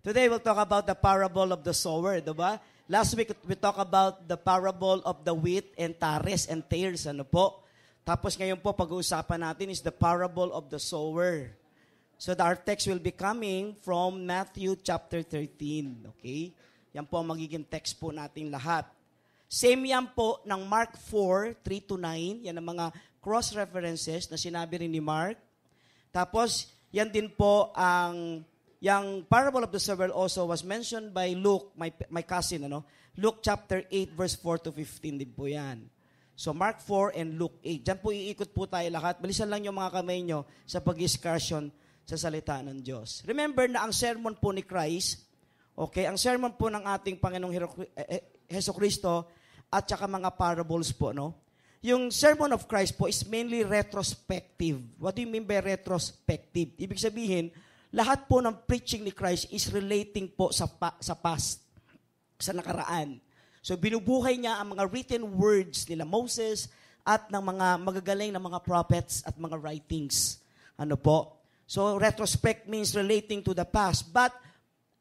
Today we'll talk about the parable of the sower, diba? Last week we talked about the parable of the wheat and tares and tares, ano po? Tapos ngayon po pag-uusapan natin is the parable of the sower. So our text will be coming from Matthew chapter 13, okay? Yan po ang magiging text po natin lahat. Same yan po ng Mark 4, 3-9, yan ang mga cross-references na sinabi rin ni Mark. Tapos, yan din po ang yung parable of the sower also was mentioned by Luke, my cousin, ano? Luke chapter 8, verse 4-15 din po yan. So, Mark 4 and Luke 8. Diyan po iikot po tayo lahat. Bilisan lang yung mga kamay nyo sa pag-discussion sa salita ng Diyos. Remember na ang sermon po ni Christ, okay, ang sermon po ng ating Panginoong Hesukristo at saka mga parables po, no? Yung sermon of Christ po is mainly retrospective. What do you mean by retrospective? Ibig sabihin, lahat po ng preaching ni Christ is relating po sa past, sa nakaraan. So binubuhay niya ang mga written words nila Moses at ng mga magagaling na mga prophets at mga writings. Ano po? So retrospect means relating to the past. But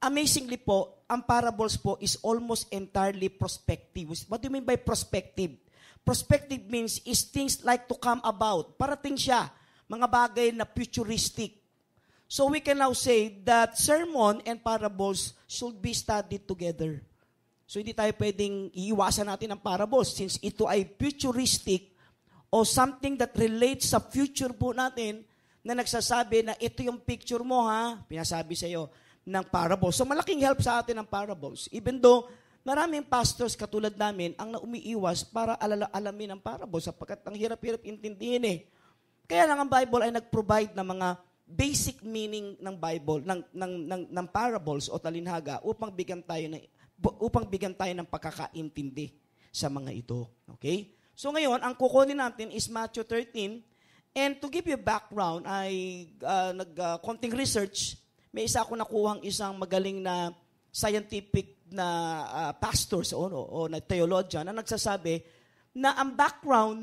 amazingly po, ang parables po is almost entirely prospective. What do you mean by prospective? Prospective means is things like to come about. Parating siya. Mga bagay na futuristic. So we can now say that sermon and parables should be studied together. So hindi tayo pwedeng iiwasan natin ang parables since ito ay futuristic o something that relates sa future po natin na nagsasabi na ito yung picture mo ha, pinasabi sa iyo ng parables. So malaking help sa atin ang parables. Even though maraming pastors katulad namin ang umiiwas para alamin ang parables sapagkat ang hirap-hirap intindihin eh. Kaya lang ang Bible ay nag-provide ng mga basic meaning ng Bible, ng parables o talinhaga upang bigyan tayo ng pagkakaintindi sa mga ito. Okay? So ngayon, ang kukunin natin is Matthew 13. And to give you background, ay konting research. May isa ako nakuhang isang magaling na scientific na pastor o na theologian na nagsasabi na ang background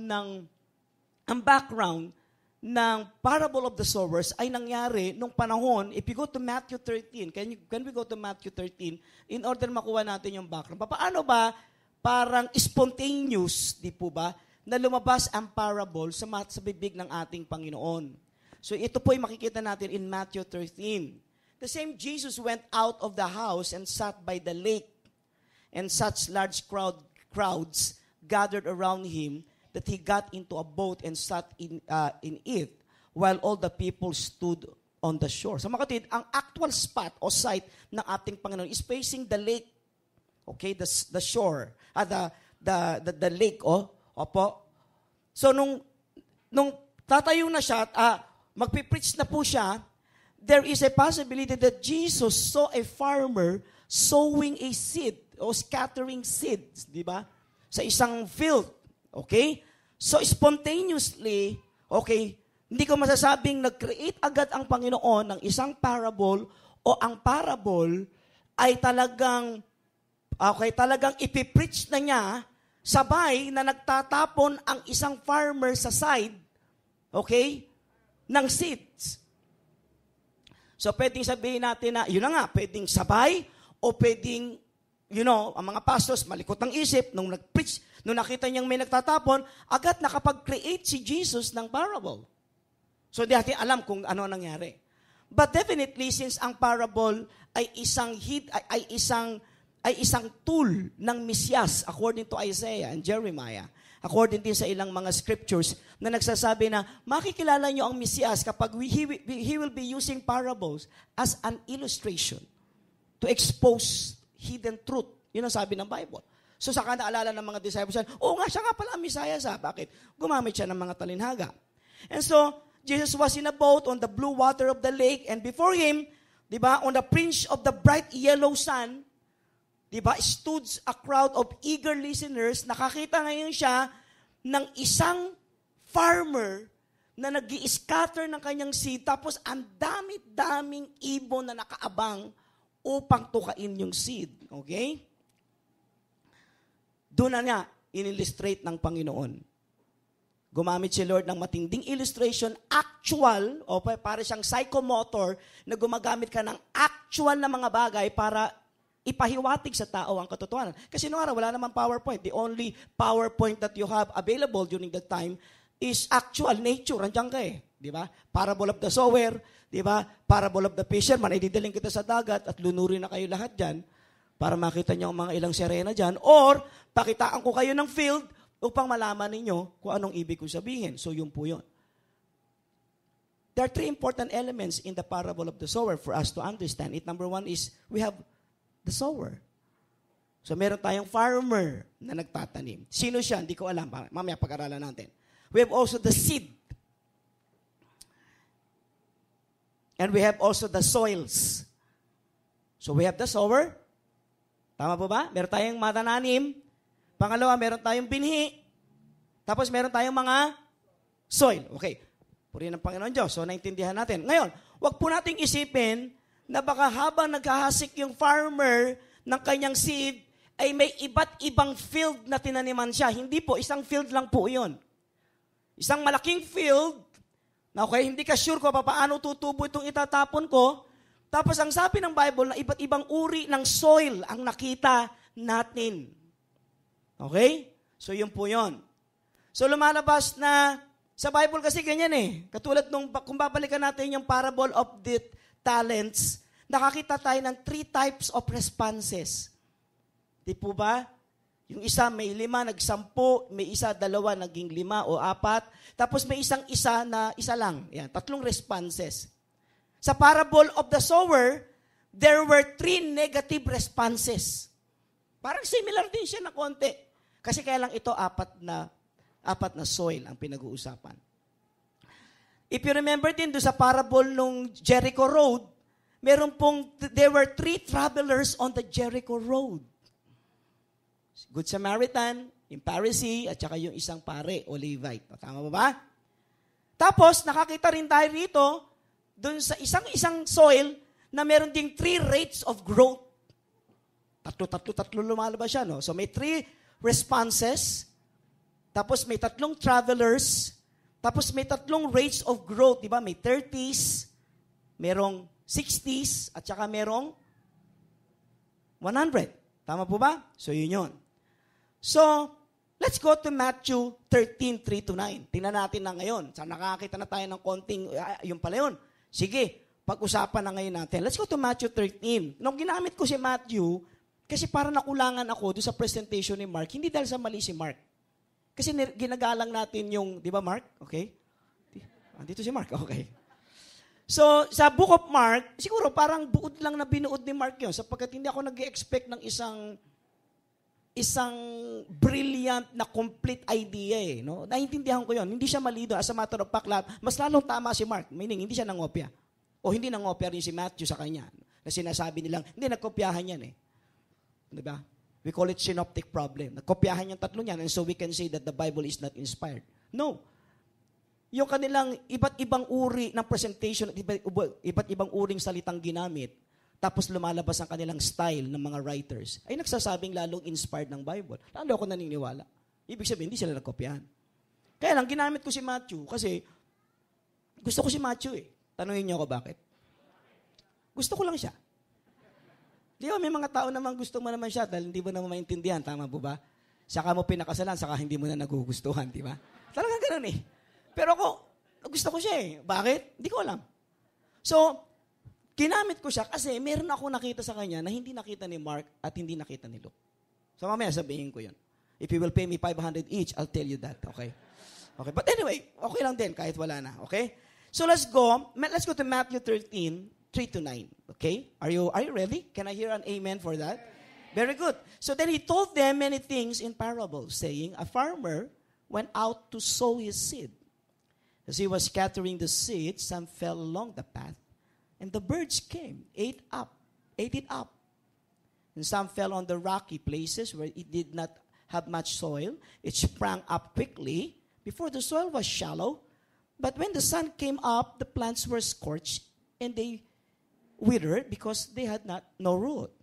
ng parable of the sowers ay nangyari nung panahon, if you go to Matthew 13, can we go to Matthew 13 in order makuha natin yung background? Paano ba parang spontaneous, di po ba, na lumabas ang parable sa bibig ng ating Panginoon? So ito po ay makikita natin in Matthew 13. The same Jesus went out of the house and sat by the lake, and such large crowds gathered around him that he got into a boat and sat in it while all the people stood on the shore. So makatid, ang actual spot o site ng ating Panginoon is facing the lake. Okay, the shore. The lake, opo. So nung tatayo na siya, magpipreach na po siya, there is a possibility that Jesus saw a farmer sowing a seed o scattering seeds, di ba? Sa isang field. Okay? So, spontaneously, okay, hindi ko masasabing nag-create agad ang Panginoon ng isang parable o ang parable ay talagang ipipreach na niya sabay na nagtatapon ang isang farmer sa side, okay, ng seeds. So, pwedeng sabihin natin na, yun na nga, pwedeng sabay o pwedeng ang mga pastors, malikot ang isip, nung nag-preach, nung nakita niyang may nagtatapon, agad nakapag-create si Jesus ng parable. So, di natin alam kung ano nangyari. But definitely, since ang parable ay isang tool ng Mesyas, according to Isaiah and Jeremiah, according din sa ilang mga scriptures, na nagsasabi na, makikilala niyo ang Mesyas kapag he will be using parables as an illustration to expose hidden truth. Yun ang sabi ng Bible. So saka naalala ng mga disciples, nga, siya nga pala ang Messiah. Bakit? Gumamit siya ng mga talinhaga. And so, Jesus was in a boat on the blue water of the lake, and before him, di ba, on the fringe of the bright yellow sun, di ba, stood a crowd of eager listeners. Nakakita ngayon siya ng isang farmer na nag-i-scatter ng kanyang seed, tapos ang dami-daming ibon na nakaabang upang tukain yung seed. Okay? Doon na niya in-illustrate ng Panginoon. Gumamit si Lord ng matinding illustration, actual, o para siyang psychomotor, na gumagamit ka ng actual na mga bagay para ipahiwatig sa tao ang katotohanan. Kasi noong araw, wala namang PowerPoint. The only PowerPoint that you have available during that time is actual nature. Andiyan ka eh. Di ba? Parable of the sower, di ba? Parable of the fisherman, ay didaling kita sa dagat at lunurin na kayo lahat dyan para makita niyo ang mga ilang sirena dyan. Or, pakitaan ko kayo ng field upang malaman ninyo kung anong ibig kong sabihin. So, yun po yun. There are 3 important elements in the parable of the sower for us to understand it. Number 1 is, we have the sower. So, meron tayong farmer na nagtatanim. Sino siya? Hindi ko alam. Mamaya pag-aralan natin. We have also the seed. And we have also the soils. So, we have the sower. Tama po ba? Meron tayong matananim. Pangalawa, meron tayong binhi. Tapos meron tayong mga soil. Okay. Purihin ng Panginoon Diyos. So, naintindihan natin. Ngayon, wag po nating isipin na baka habang naghahasik yung farmer ng kanyang seed, ay may iba't ibang field na tinaniman siya. Hindi po, isang field lang po yun. Isang malaking field, na okay, hindi ka sure ko paano tutubo itong itatapon ko. Tapos ang sabi ng Bible na iba't ibang uri ng soil ang nakita natin. Okay? So, yun po yun. So, lumalabas na, sa Bible kasi ganyan eh. Katulad nung, kung babalikan natin yung parable of the talents, nakakita tayo ng 3 types of responses. Di po ba? Yung isa may 5, nag-10, may isa 2, naging 5 o 4. Tapos may isa na isa lang. Yan, 3 responses. Sa parable of the sower, there were 3 negative responses. Parang similar din siya na konti. Kasi kaya lang ito, 4 na soil ang pinag-uusapan. If you remember din doon sa parable nung Jericho Road, there were 3 travelers on the Jericho Road. Good Samaritan, yung Pharisee, at saka yung isang pare o Levite. Tama ba ba? Tapos, nakakita rin tayo rito, doon sa isang soil, na meron ding 3 rates of growth. Tatlo lumalabas siya, no? So, may 3 responses, tapos may 3 travelers, tapos may 3 rates of growth, di ba? May 30s, merong 60s, at saka merong 100. Tama po ba? So, yun. So, let's go to Matthew 13, 3-9. Tingnan natin na ngayon. Sa nakakita na tayo ng konting, yun pala yun. Sige, pag-usapan na ngayon natin. Let's go to Matthew 13. Nung ginamit ko si Matthew, kasi para nakulangan ako doon sa presentation ni Mark, hindi dahil sa mali si Mark. Kasi ginagalang natin yung, di ba Mark? Okay? Dito si Mark, okay. So, sa Book of Mark, siguro parang buod lang na binuod ni Mark yun, sapagkat hindi ako nag-expect ng isang brilliant na complete idea eh. No? Naintindihan ko yun. Hindi siya mali doon. As a matter of fact, mas lalong tama si Mark. Meaning, hindi siya nangopya. O hindi nangopya rin si Matthew sa kanya. Na sinasabi nilang, hindi, nagkopyahan yan eh. Diba? We call it synoptic problem. Nagkopyahan yung 3 niyan, and so we can say that the Bible is not inspired. No. Yung kanilang iba't ibang uri ng presentation, iba't ibang uring salitang ginamit, tapos lumalabas ang kanilang style ng mga writers, ay nagsasabing lalong inspired ng Bible. Lalo ako naniniwala. Ibig sabihin, hindi sila nagkopyahan. Kaya lang, ginamit ko si Matthew kasi gusto ko si Matthew eh. Tanungin niyo ako bakit. Gusto ko lang siya. Di ba, may mga tao naman gusto mo naman siya dahil hindi mo naman maintindihan. Tama po ba? Saka mo pinakasalan, saka hindi mo na nagugustuhan. Di ba? Talagang ganun eh. Pero ako, gusto ko siya eh. Bakit? Hindi ko alam. So, ginamit ko siya kasi meron ako nakita sa kanya na hindi nakita ni Mark at hindi nakita ni Luke. So, mamaya sabihin ko yun. If you will pay me 500 each, I'll tell you that. Okay? Okay. But anyway, okay lang din kahit wala na. Okay? So, let's go to Matthew 13, 3-9. Okay? Are you ready? Can I hear an amen for that? Very good. So then he told them many things in parables, saying, a farmer went out to sow his seed. As he was scattering the seed, some fell along the path, and the birds came, ate it up. And some fell on the rocky places where it did not have much soil. It sprang up quickly before the soil was shallow. But when the sun came up, the plants were scorched, and they withered because they had no root.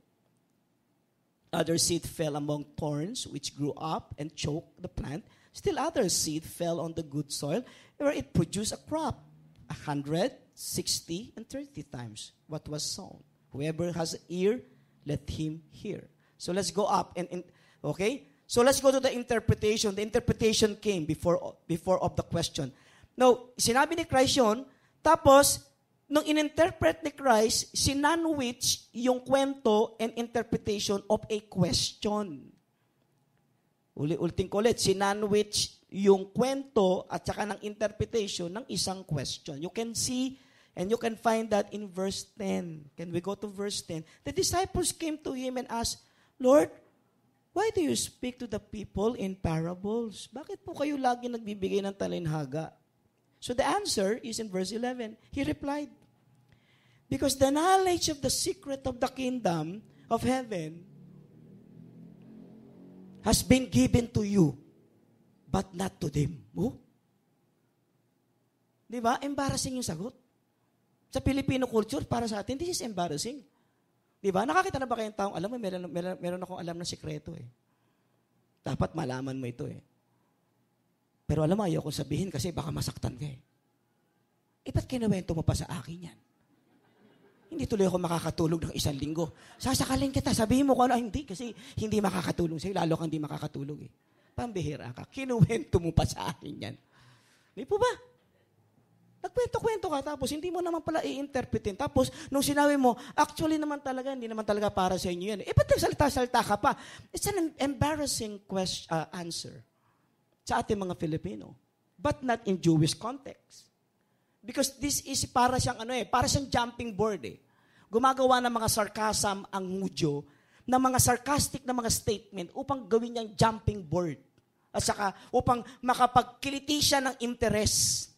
Other seed fell among thorns, which grew up and choked the plant, Still other seed fell on the good soil, where it produced a crop, 100, 60, and 30 times what was sown. Whoever has an ear, let him hear. So let's go up okay? So let's go to the interpretation. The interpretation came before of the question. Now, sinabi ni Christ yun, tapos, nung in-interpret ni Christ, sinanwich yung kwento and interpretation of a question. Ulitin ko ulit, sinanwich yung kwento at saka ng interpretation ng isang question. You can see and you can find that in verse 10. Can we go to verse 10? The disciples came to him and asked, Lord, why do you speak to the people in parables? Bakit po kayo lagi nagbibigay ng talinhaga? So the answer is in verse 11. He replied, because the knowledge of the secret of the kingdom of heaven has been given to you, but not to them. Oh? Di ba? Embarrassing yung sagot. Sa Filipino culture, para sa atin, this is embarrassing. Di ba? Nakakita na ba kayong taong, alam mo, meron akong alam na sikreto eh. Dapat malaman mo ito eh. Pero alam mo, ayaw kong sabihin kasi baka masaktan ka eh. Ba't kinuwento mo pa sa akin yan? Hindi tuloy ako makakatulog ng 1 linggo. Sasakalin kita, sabihin mo ko ano, hindi, kasi hindi makakatulong sa'yo, lalo kang hindi makakatulog eh. Pambihira ka, kinuwento mo pa sa akin yan. Di po ba? Nagkwento-kwento ka, tapos hindi mo naman pala i-interpretin. Tapos, nung sinabi mo, actually naman talaga, hindi naman talaga para sa inyo yan. Ba't nagsalita-salita ka pa? It's an embarrassing answer sa ating mga Filipino. But not in Jewish context. Because this is para siyang para siyang jumping board eh. Gumagawa ng mga sarcasm ang Hudyo, ng mga sarcastic na mga statement upang gawin niyang jumping board. At saka upang makapagkiliti siya ng interest.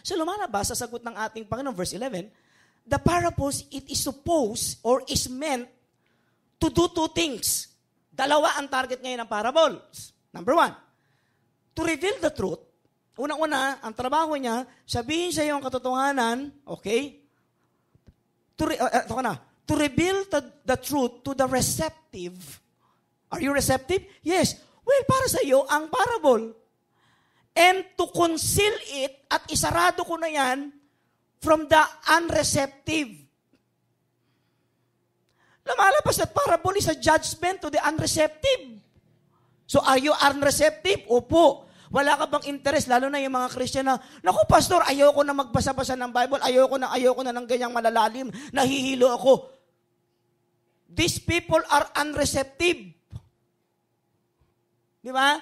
So lumalabas sa sagot ng ating Panginoon, verse 11, the parables, it is supposed or is meant to do 2 things. Dalawa ang target ngayon ng parables. Number 1, to reveal the truth. Unang-una, ang trabaho niya, sabihin sa iyo ang katotohanan, okay? To reveal the truth to the receptive. Are you receptive? Yes. Well, para sa iyo, ang parable. And to conceal it, at isarado ko na yan, from the unreceptive. Lumalabas na parable is a judgment to the unreceptive. So, are you unreceptive? Opo. Wala ka bang interest, lalo na yung mga Christian na, naku, pastor, ayoko na magbasa-basa ng Bible, ayoko na ng ganyang malalalim, nahihilo ako. These people are unreceptive. Di ba?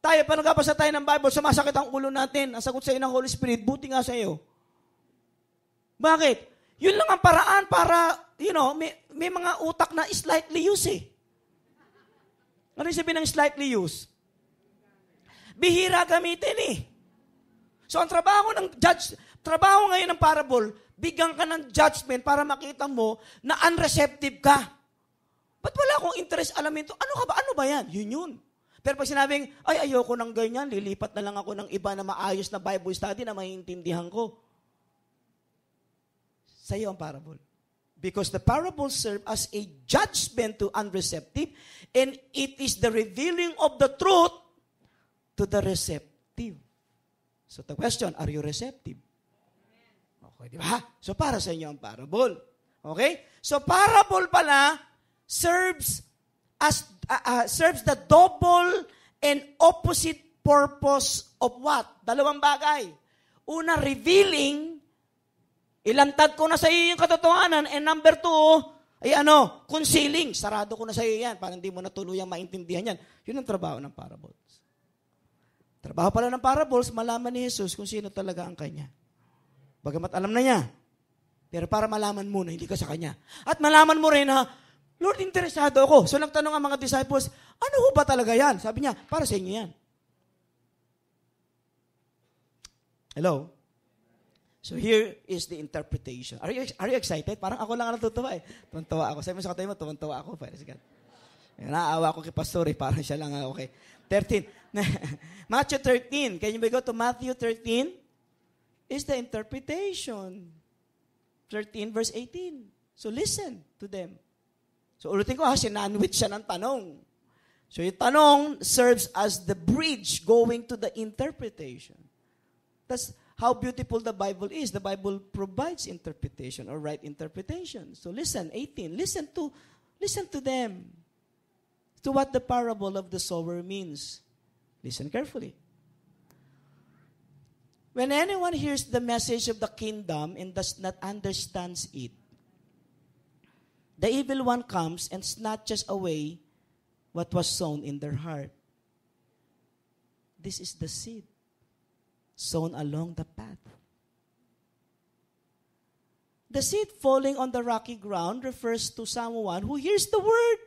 Tayo, pa nagbabasa tayo ng Bible, sumasakit ang ulo natin, ang sagot sa iyo ng Holy Spirit, buti nga sa iyo. Bakit? Yun lang ang paraan para, may mga utak na slightly used eh. Ano yung sabihin ng slightly used? Bihira gamitin eh. So ang trabaho ngayon ng parable, bigyan ka ng judgment para makita mo na unreceptive ka. Ba't wala akong interest alamin to? Ano ka ba? Ano ba yan? Yun. Pero pag sinabing, ayoko ng ganyan, lilipat na lang ako ng iba na maayos na Bible study na maiintindihan ko. Sa'yo ang parable. Because the parable serve as a judgment to unreceptive, and it is the revealing of the truth to the receptive. So the question, are you receptive? Okay, di ba? So para sa inyo ang parable. Okay? So parable pala serves the double and opposite purpose of what? 2 bagay. Una, revealing, ilantad ko na sa iyo yung katotohanan, and number 2, concealing, sarado ko na sa iyo yan, para hindi mo na tuluyang maintindihan yan. Yun ang trabaho ng parables. Trabaho pala ng parables, malaman ni Jesus kung sino talaga ang kanya. Bagamat alam na niya, pero para malaman mo na hindi ka sa kanya. At malaman mo rin na, Lord, interesado ako. So nagtanong ang mga disciples, ano ho ba talaga yan? Sabi niya, para sa inyo yan. Hello? So here is the interpretation. Are you excited? Parang ako lang ang natutuwa eh. Tumantawa ako. Sabi mo sa katay mo, tumantawa ako. Naawa ko kay Pastor eh. Parang siya lang. Okay. 13. Matthew 13. Can you go to Matthew 13? Is the interpretation. 13 verse 18. So listen to them. So ulitin ko sinandwich siya ng tanong. So yung tanong serves as the bridge going to the interpretation. That's how beautiful the Bible is. The Bible provides interpretation or right interpretation. So listen, 18. Listen to them. To what the parable of the sower means. Listen carefully. When anyone hears the message of the kingdom and does not understand it, the evil one comes and snatches away what was sown in their heart. This is the seed sown along the path. The seed falling on the rocky ground refers to someone who hears the word,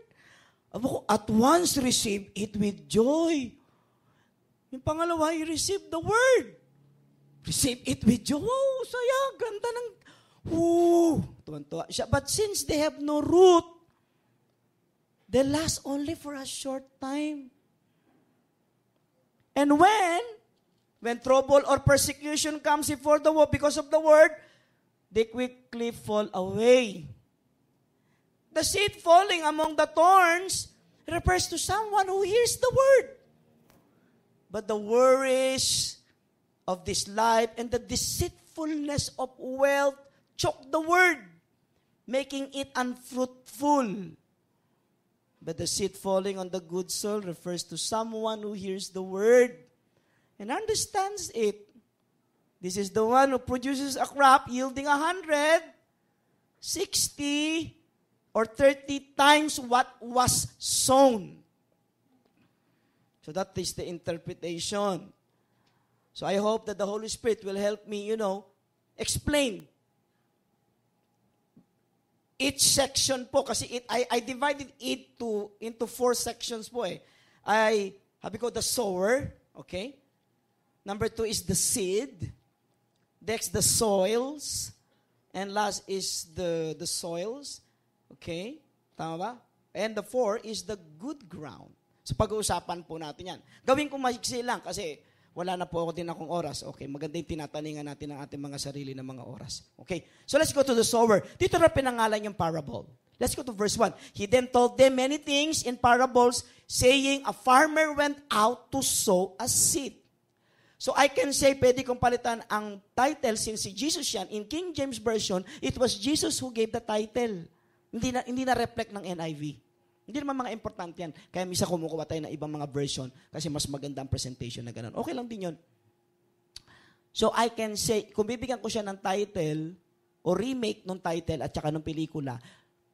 at once receive it with joy. Yung pangalawa, you receive the word. Receive it with joy. Oh, saya, ganda ng, tuwan-tuwa siya. But since they have no root, they last only for a short time. And when trouble or persecution comes before the word because of the word, they quickly fall away. The seed falling among the thorns refers to someone who hears the word. But the worries of this life and the deceitfulness of wealth choke the word, making it unfruitful. But the seed falling on the good soil refers to someone who hears the word and understands it. This is the one who produces a crop yielding 100, 60, or 30 times what was sown. So that is the interpretation. So I hope that the Holy Spirit will help me, explain each section po, kasi I divided it into 4 sections po eh. Sabi ko, the sower, okay? Number 2 is the seed. Next, the soils. And last is the soils. Okay? Tama ba? And the 4 is the good ground. So pag-uusapan po natin yan. Gawin ko maiksi lang kasi wala na po ako din akong oras. Okay, maganda yung tinataningan natin ng ating mga sarili ng mga oras. Okay, so let's go to the sower. Dito na pinangalan yung parable. Let's go to verse 1. He then told them many things in parables, saying, a farmer went out to sow a seed. So I can say, pwede kong palitan ang title since si Jesus yan. In King James Version, it was Jesus who gave the title. Hindi na reflect ng NIV. Hindi naman mga importante yan. Kaya misa kumukuha tayo ng ibang mga version kasi mas maganda ang presentation na ganun. Okay lang din yun. So I can say, kung bibigyan ko siya ng title o remake ng title at saka ng pelikula,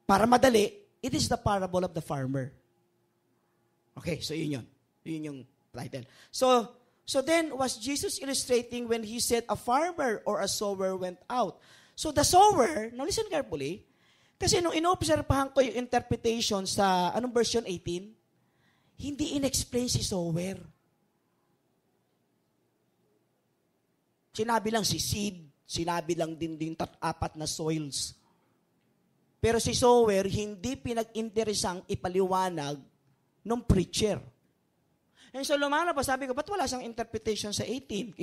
para madali, it is the parable of the farmer. Okay, so yun yun. Yun yung title. So then, was Jesus illustrating when he said a farmer or a sower went out? So the sower, now listen carefully, kasi nung inoobserbahan ko yung interpretation sa, anong version 18? Hindi in-explain si sower. Sinabi lang si seed, sinabi lang din 4 na soils. Pero si sower, hindi pinag-interesang ipaliwanag ng preacher. And so lumalabas, sabi ko, ba't wala siyang interpretation sa 18?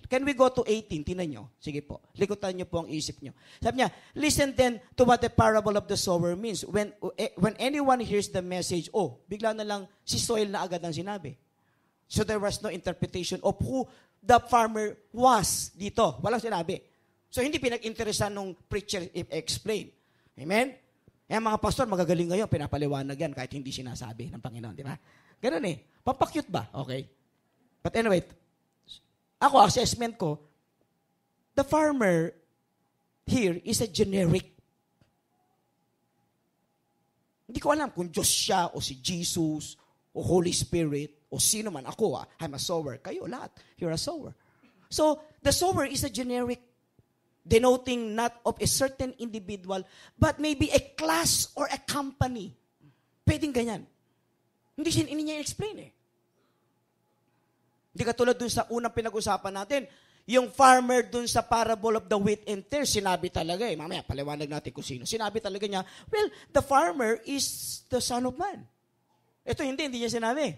Can we go to 18? Tingnan nyo. Sige po. Likutan nyo po ang isip nyo. Sabi niya, listen then to what the parable of the sower means. When anyone hears the message, bigla na lang si soil na agad ang sinabi. So there was no interpretation of who the farmer was dito. Walang sinabi. So hindi pinag-interesan nung preacher explain. Amen? Eh mga pastor, magagaling ngayon, pinapaliwanag yan kahit hindi sinasabi ng Panginoon. Di ba? Ganun eh. Pampakyut ba? Okay. But anyway, ako, assessment ko, the farmer here is a generic. Hindi ko alam kung Diyos siya o si Jesus o Holy Spirit o sino man. Ako, I'm a sower. Kayo, lahat. You're a sower. So, the sower is a generic denoting not of a certain individual but maybe a class or a company. Pwedeng ganyan. Hindi niya explain eh. Hindi katulad dun sa unang pinag-usapan natin, yung farmer dun sa parable of the wheat and tares, sinabi talaga eh. Mamaya, paliwanag natin kung sino. Sinabi talaga niya, well, the farmer is the Son of Man. Ito hindi niya sinabi.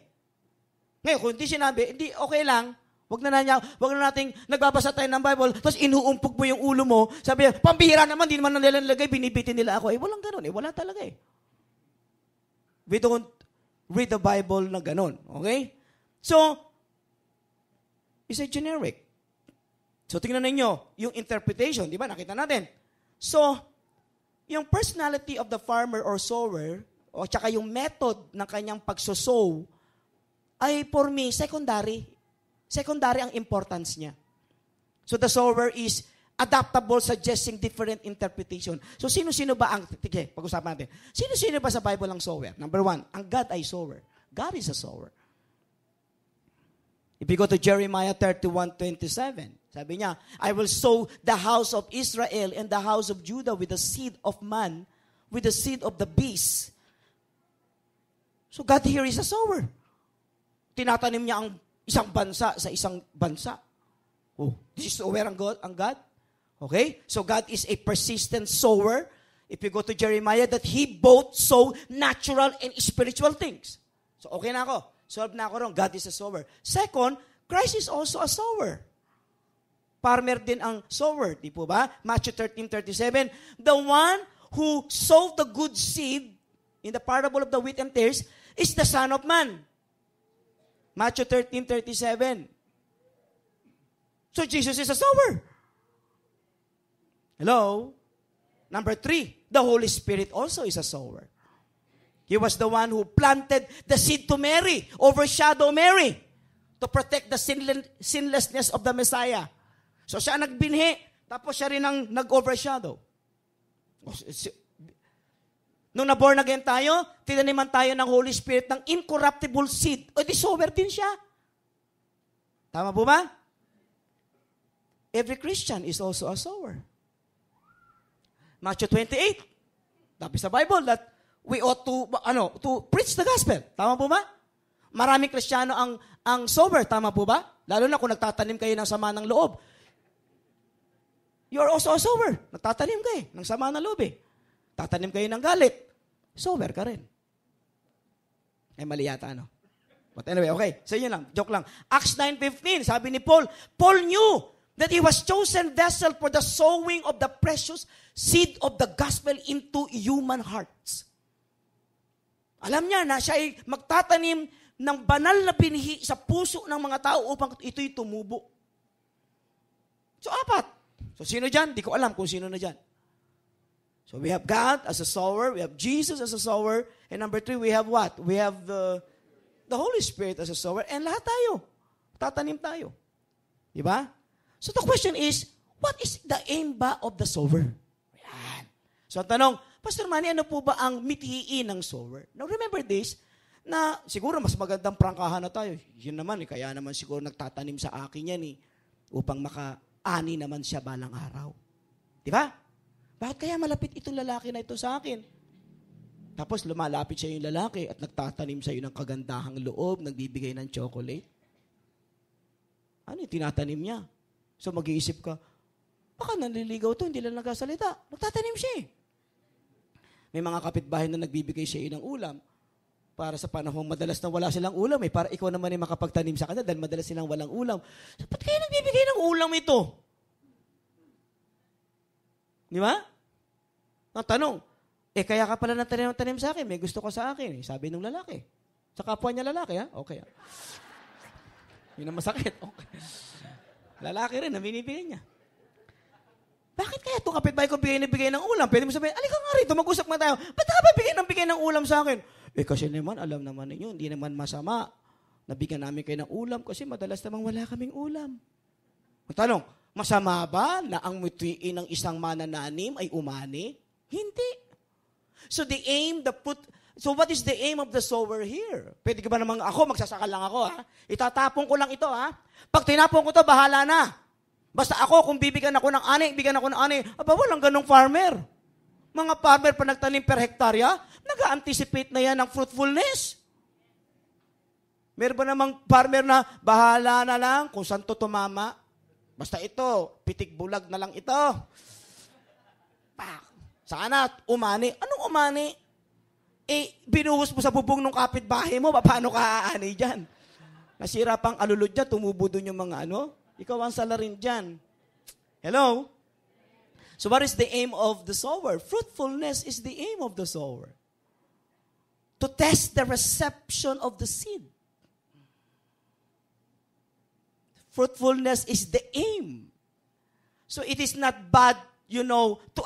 Ngayon, kung hindi sinabi, hindi, okay lang. Wag na nating nagbabasa tayo ng Bible, tapos inuumpog mo yung ulo mo, sabi niya, pambihira naman, di naman nila nilagay, binibitin nila ako. Walang ganun eh. Wala talaga eh. read the Bible na ganun. Okay? So, it's a generic. So, tingnan ninyo, yung interpretation, di ba? Nakita natin. So, yung personality of the farmer or sower, o tsaka yung method ng kanyang pagsosow, ay for me, secondary. Secondary ang importance niya. So, the sower is adaptable, suggesting different interpretation. So, sino-sino ba ang, sige, pag-usapan natin. Sino-sino ba sa Bible ang sower? Number one, ang God ay sower. God is a sower. If you go to Jeremiah 31:27, sabi niya, I will sow the house of Israel and the house of Judah with the seed of man, with the seed of the beast. So God here is a sower. Tinatanim niya ang isang bansa sa isang bansa. Oh, this is sower ang God. Okay? So God is a persistent sower. If you go to Jeremiah, that He both sow natural and spiritual things. So okay na ako. Solve na ako ron. God is a sower. Second, Christ is also a sower. Farmer din ang sower. Di po ba? Matthew 13:37, the one who sowed the good seed in the parable of the wheat and tares is the Son of Man. Matthew 13:37. So Jesus is a sower. Hello? Number 3, the Holy Spirit also is a sower. He was the one who planted the seed to Mary, overshadow Mary, to protect the sinlessness of the Messiah. So siya nagbinhi, tapos siya rin ang nag-overshadow. Nung na-born again tayo, tinaniman tayo ng Holy Spirit ng incorruptible seed. O di sower din siya. Tama po ba? Every Christian is also a sower. Matthew 28, sabi sa Bible that we ought to preach the gospel. Tama po ba? Maraming Kristiyano ang sober. Tama po ba? Lalo na kung nagtatanim kayo ng sama ng loob. You are also a sower. Nagtatanim kayo ng sama ng loob eh. Tatanim kayo ng galit. Sober ka rin. Eh, mali yata, ano? But anyway, okay. So yun lang. Joke lang. Acts 9:15, sabi ni Paul, Paul knew that he was chosen vessel for the sowing of the precious seed of the gospel into human hearts. Alam niya na siya ay magtatanim ng banal na binhi sa puso ng mga tao upang ito'y tumubo. So, 4. So, sino dyan? Di ko alam kung sino na dyan. So, we have God as a sower. We have Jesus as a sower. And number 3, we have what? We have the Holy Spirit as a sower. And lahat tayo. Tatanim tayo. Diba? So, the question is, what is the aim ba of the sower? Ayan. So, ang tanong, Pastor Manny, ano po ba ang mithiin ng sower? Now, remember this, na siguro mas magandang prangkahan na tayo. Yun naman, kaya naman siguro nagtatanim sa akin yan upang maka-ani naman siya balang araw. Di ba? Bakit kaya malapit itong lalaki na ito sa akin? Tapos lumalapit siya yung lalaki at nagtatanim sa iyo ng kagandahang loob, nagbibigay ng chocolate. Ano yung tinatanim niya? So mag-iisip ka, baka nanliligaw to, hindi lang nagsasalita. Nagtatanim siya eh. May mga kapitbahay na nagbibigay sa iyo ng ulam para sa panahon madalas na wala silang ulam para ikaw naman ay makapagtanim sa kanila dahil madalas silang walang ulam. So, ba't kayo nagbibigay ng ulam ito? Di ba? Ang tanong, kaya ka pala natanim sa akin, may gusto ka sa akin. Sabi ng lalaki. Sa kapwa niya lalaki, ha? Okay. Yun ang masakit. Okay. Lalaki rin, na binibigay niya. Bakit kaya itong kapitbahay ko bigay ng ulam? Pwede mo sabihin, alika nga rito, mag-usap nga tayo. Ba't ka ba bigay ng ulam sa akin? Kasi naman, alam naman ninyo, hindi naman masama. Nabigyan namin kayo ng ulam kasi madalas namang wala kaming ulam. Tanong, masama ba na ang mutuin ng isang manananim ay umani? Hindi. So what is the aim of the sower here? Pwede ka ba namang ako, magsasaka lang ako, ha? Itatapon ko lang ito, ha? Pag tinapon ko to, bahala na. Basta ako, kung bibigyan ako ng ani, aba, walang ganong farmer. Mga farmer pa nagtanim per hektarya, nag-anticipate na yan ng fruitfulness. Meron ba namang farmer na bahala na lang kung saan to tumama? Basta ito, pitik bulag na lang ito. Sana, umani. Anong umani? Binuhos mo sa bubong ng kapitbahay mo, paano ka aani dyan? Nasira pang alulod dyan, tumubo doon yung mga ikaw ang salarin dyan. Hello? So what is the aim of the sower? Fruitfulness is the aim of the sower. to test the reception of the seed. Fruitfulness is the aim. So it is not bad, to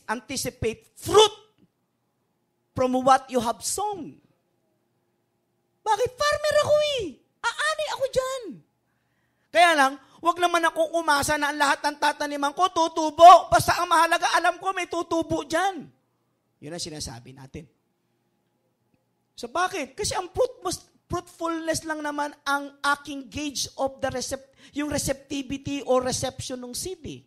anticipate fruit from what you have sown. Bakit? Farmer ako eh. Aani ako dyan. Kaya lang, wag naman akong umasa na ang lahat ng tataniman ko tutubo. Basta ang mahalaga, alam ko may tutubo dyan. Yun ang sinasabi natin. So bakit? Kasi ang fruitfulness lang naman ang aking gauge of yung receptivity or reception ng seed eh.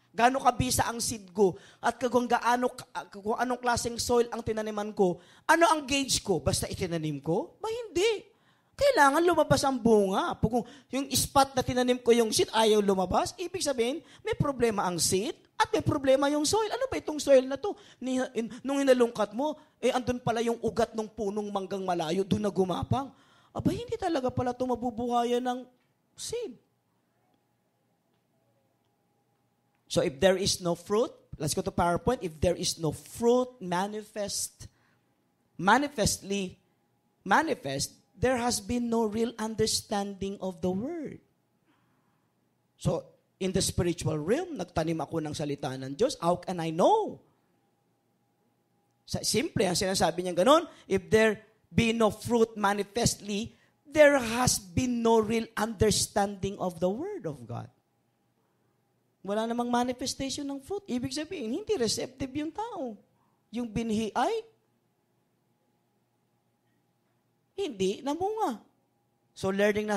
Gaano kabisa ang seed ko at kung anong klaseng soil ang tinaniman ko, ano ang gauge ko? Basta itinanim ko? Ba hindi. Kailangan lumabas ang bunga. Kung yung spot na tinanim ko yung seed ayaw lumabas, ibig sabihin, may problema ang seed at may problema yung soil. Ano ba itong soil na to? Nung hinalungkat mo, andun pala yung ugat ng punong manggang malayo, doon na gumapang. Aba, hindi talaga pala ito mabubuhayan ng seed. So if there is no fruit, let's go to PowerPoint. If there is no fruit manifest, there has been no real understanding of the word. So, in the spiritual realm, nagtanim ako ng salita ng Diyos. How can I know? Simple, ang sinasabi niya ganon, if there be no fruit manifestly, there has been no real understanding of the word of God. Wala namang manifestation ng fruit. Ibig sabihin, hindi receptive yung tao. Yung binhi ay hindi namunga. So learning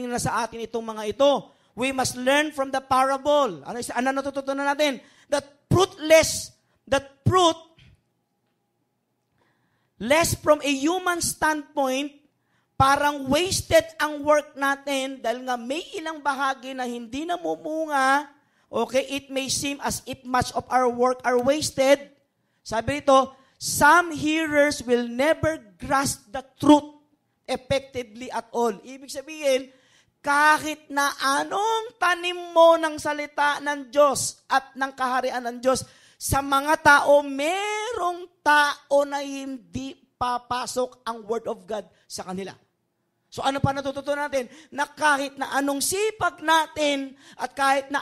na sa atin itong mga ito. We must learn from the parable. Ano natututunan natin? That fruitless from a human standpoint, parang wasted ang work natin dahil nga may ilang bahagi na hindi namumunga. Okay, it may seem as if much of our work are wasted. Sabi nito, some hearers will never grasp the truth effectively at all. Ibig sabihin, kahit na anong tanim mo ng salita ng Diyos at ng kaharian ng Diyos, sa mga tao, merong tao na hindi papasok ang Word of God sa kanila. So ano pa natututunan natin? Na kahit na anong sipag natin at kahit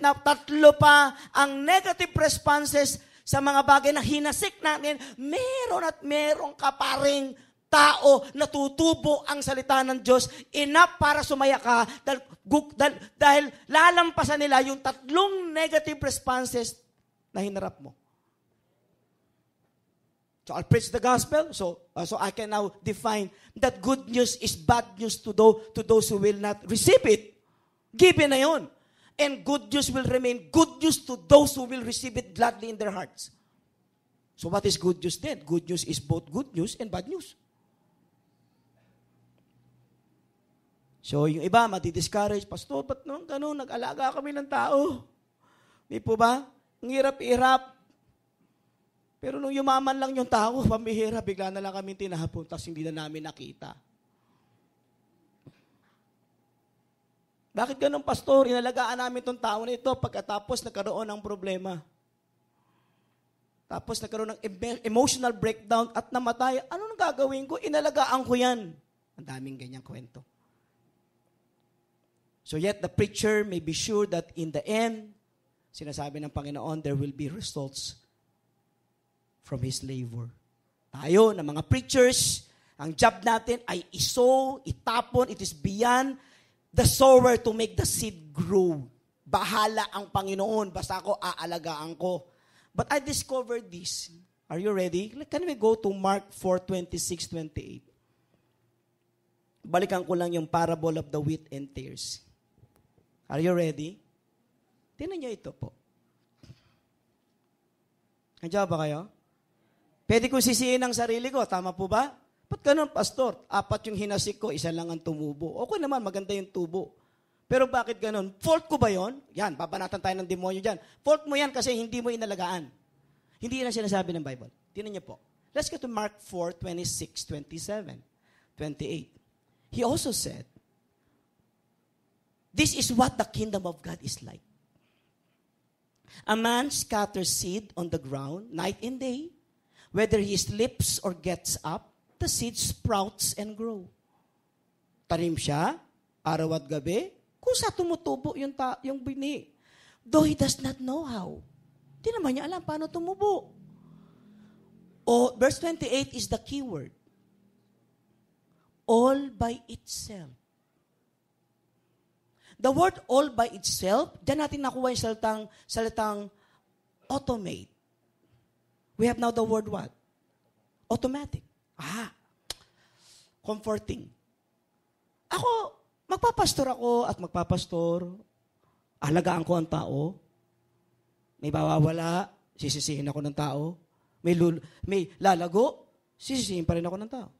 na tatlo pa ang negative responses sa mga bagay na hinasik natin, merong ka pa ring tao na tutubo ang salita ng Diyos enough para sumaya ka dahil lalampasan nila yung tatlong negative responses na hinarap mo. So I'll preach the gospel. So I can now define that good news is bad news to those who will not receive it. Given na yun. And good news will remain good news to those who will receive it gladly in their hearts. So what is good news then? Good news is both good news and bad news. So yung iba, mati-discourage, Pastor, ba't nung ganun, nag-alaga kami ng tao? Di po ba? Ang hirap-hirap. Pero nung yumaman lang yung tao, pambihira, bigla na lang kami tinahapon, tapos hindi na namin nakita. Bakit ganun, Pastor? Inalagaan namin itong tao na ito pagkatapos nagkaroon ng problema. Tapos nagkaroon ng emotional breakdown at namatay. Ano nang gagawin ko? Inalagaan ko yan. Ang daming ganyang kwento. So yet the preacher may be sure that in the end, sinasabi ng Panginoon, there will be results from his labor. Tayo, na mga preachers, ang job natin ay isow, itapon, it is beyond the sower to make the seed grow. Bahala ang Panginoon, basta ako aalagaan ko. But I discovered this. Are you ready? Can we go to Mark 4:26-28? Balikan ko lang yung parable of the wheat and tares. Are you ready? Tingnan niyo ito po. Nandiyan ba kayo? Pwede kong sisihin ang sarili ko. Tama po ba? Ba't ganun, Pastor? 4 yung hinasik ko, 1 lang ang tumubo. Okay naman, maganda yung tubo. Pero bakit ganun? Fault ko ba yon? Yan, babanatan tayo ng demonyo dyan. Fault mo yan kasi hindi mo inalagaan. Hindi yan ang sinasabi ng Bible. Tingnan niyo po. Let's go to Mark 4:26-27, 28. He also said, this is what the kingdom of God is like. A man scatters seed on the ground night and day, whether he sleeps or gets up, the seed sprouts and grow. Tanim siya, araw at gabi, kusa tumutubo yung bini. Though he does not know how. Di naman niya alam paano tumubo. Verse 28 is the key word. All by itself. The word all by itself, diyan natin nakuha yung salitang automate. We have now the word what? Automatic. Comforting. Magpapastor ako at magpapastor. Alagaan ko ang tao. May mawawala, sisisihin ako ng tao. May lalago, sisisihin pa rin ako ng tao.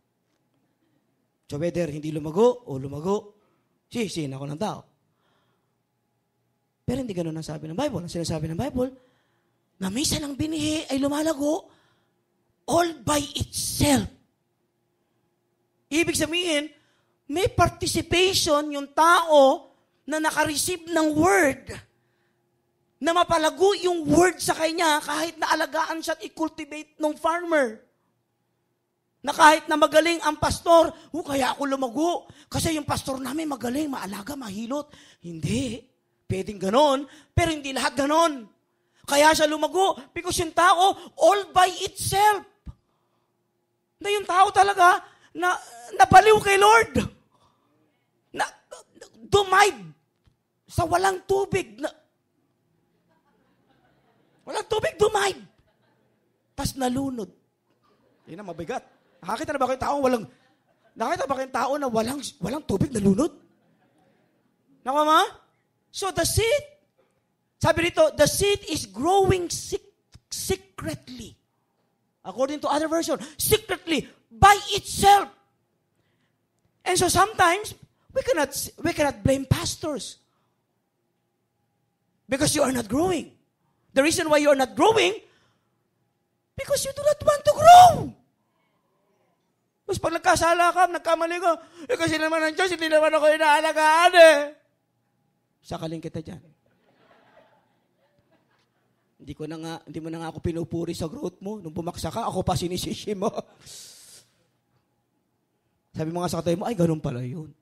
So whether hindi lumago o lumago, sisisihin ako ng tao. Pero hindi ganun ang sabi ng Bible. Ang sinasabi ng Bible, na minsan ang binihi ay lumalago all by itself. Ibig sabihin, may participation yung tao na nakareceive ng word, na mapalago yung word sa kanya kahit na alagaan siya at i-cultivate ng farmer. Na kahit na magaling ang pastor, kaya ako lumago. Kasi yung pastor namin magaling, maalaga, mahilot. Hindi. Pwedeng ganon, pero hindi lahat ganon. Kaya siya lumago because yung tao, all by itself. Na yung tao talaga, nabaliw kay Lord. Na dumayb sa walang tubig. Walang tubig, dumayb. Tapos nalunod. Yun na, mabigat. Nakakita na ba kayong tao na walang tubig, nalunod? Nakama? So the seed, sabi rito, the seed is growing secretly. According to other version, secretly, by itself. And so sometimes, we cannot blame pastors. Because you are not growing. The reason why you are not growing, because you do not want to grow. Tapos pag nagkasala ka, nagkamali ka, kasi naman ng Diyos, hindi naman ako inaalagaan Sakaling kita dyan. Hindi mo na nga ako pinupuri sa growth mo. Nung bumaksa ka, ako pa sinisisi mo. Sabi mo nga sa katabi mo, ay, ganun pala yun.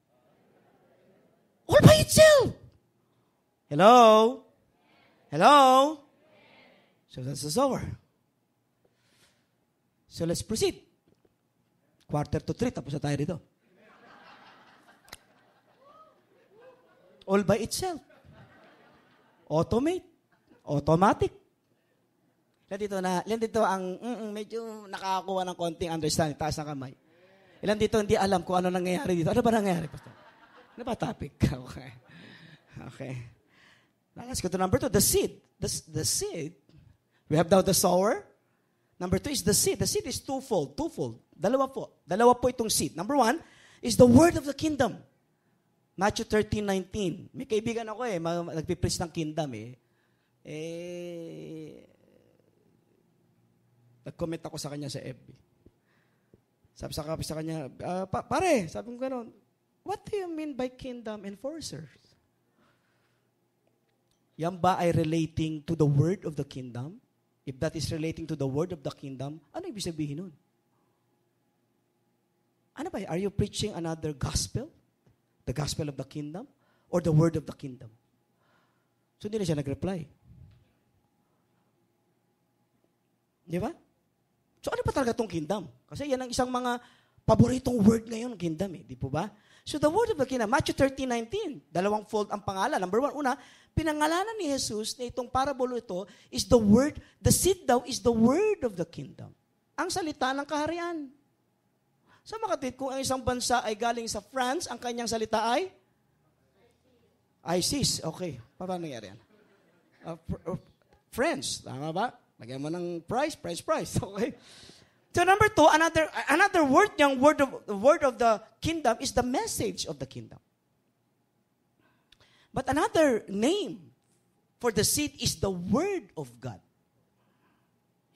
All by itself. Hello? Hello? So that's the sower. So let's proceed. 2:45, tapos na tayo dito. All by itself. Automatic. Ilan dito ang medyo nakakuha ng konting understanding, taas ng kamay. Ilan dito hindi alam kung ano nangyayari dito. Ano ba nangyayari, Pastor? Ano ba topic? Okay. Now let's go to number 2, the seed. The seed. We have now the sower. Number 2 is the seed. The seed is twofold. Dalawa po itong seed. Number 1 is the word of the kingdom. Matthew 13:19. May kaibigan ako nagpipreach ng kingdom nag-comment ako sa kanya sa FB. Sabi sa kanya, pare, sabi ko gano'n, what do you mean by kingdom enforcers? Yan ba ay relating to the word of the kingdom? If that is relating to the word of the kingdom, ano ibig sabihin nun? Ano ba? Are you preaching another gospel? The gospel of the kingdom? Or the word of the kingdom? So, hindi na siya nag-reply. Di ba? So, ano pa talaga itong kingdom? Kasi yan ang isang mga paboritong word ngayon, kingdom Di po ba? So, the word of the kingdom, Matthew 13:19, dalawang fold ang pangalan. Number 1, pinangalanan ni Jesus na itong parable ito is the word, the seed daw is the word of the kingdom. Ang salita ng kaharian. Sa makatid, kung ang isang bansa ay galing sa France, ang kanyang salita ay? ISIS. Okay. Paano nangyari yan? French. Tama ba? Lagyan mo ng price. Okay. So number 2, another word niyang word of the kingdom is the message of the kingdom. But another name for the seed is the word of God.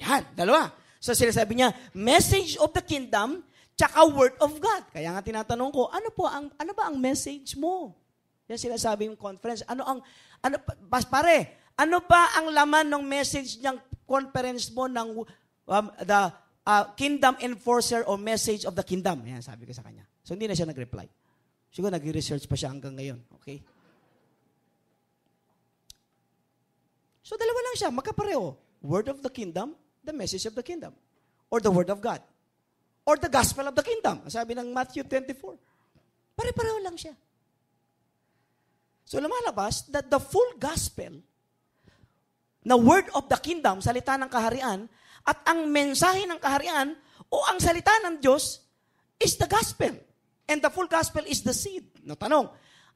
Yan, dalawa. So sinasabi niya, message of the kingdom, tsaka word of God. Kaya nga tinatanong ko, ano ba ang message mo? Yan sinasabi yung conference. Ano ba ang laman ng message niyang conference mo ng the kingdom enforcer or message of the kingdom. Ayan, sabi ko sa kanya. So, hindi na siya nag-reply. Siguro nag-research pa siya hanggang ngayon. Okay? So, dalawa lang siya, magkapareho. Word of the kingdom, the message of the kingdom. Or the word of God. Or the gospel of the kingdom. Sabi ng Matthew 24. Pare-pareho lang siya. So, lumalabas that the full gospel na word of the kingdom, salita ng kaharian, at ang mensahe ng kaharian o ang salita ng Diyos is the gospel. And the full gospel is the seed. No, tanong,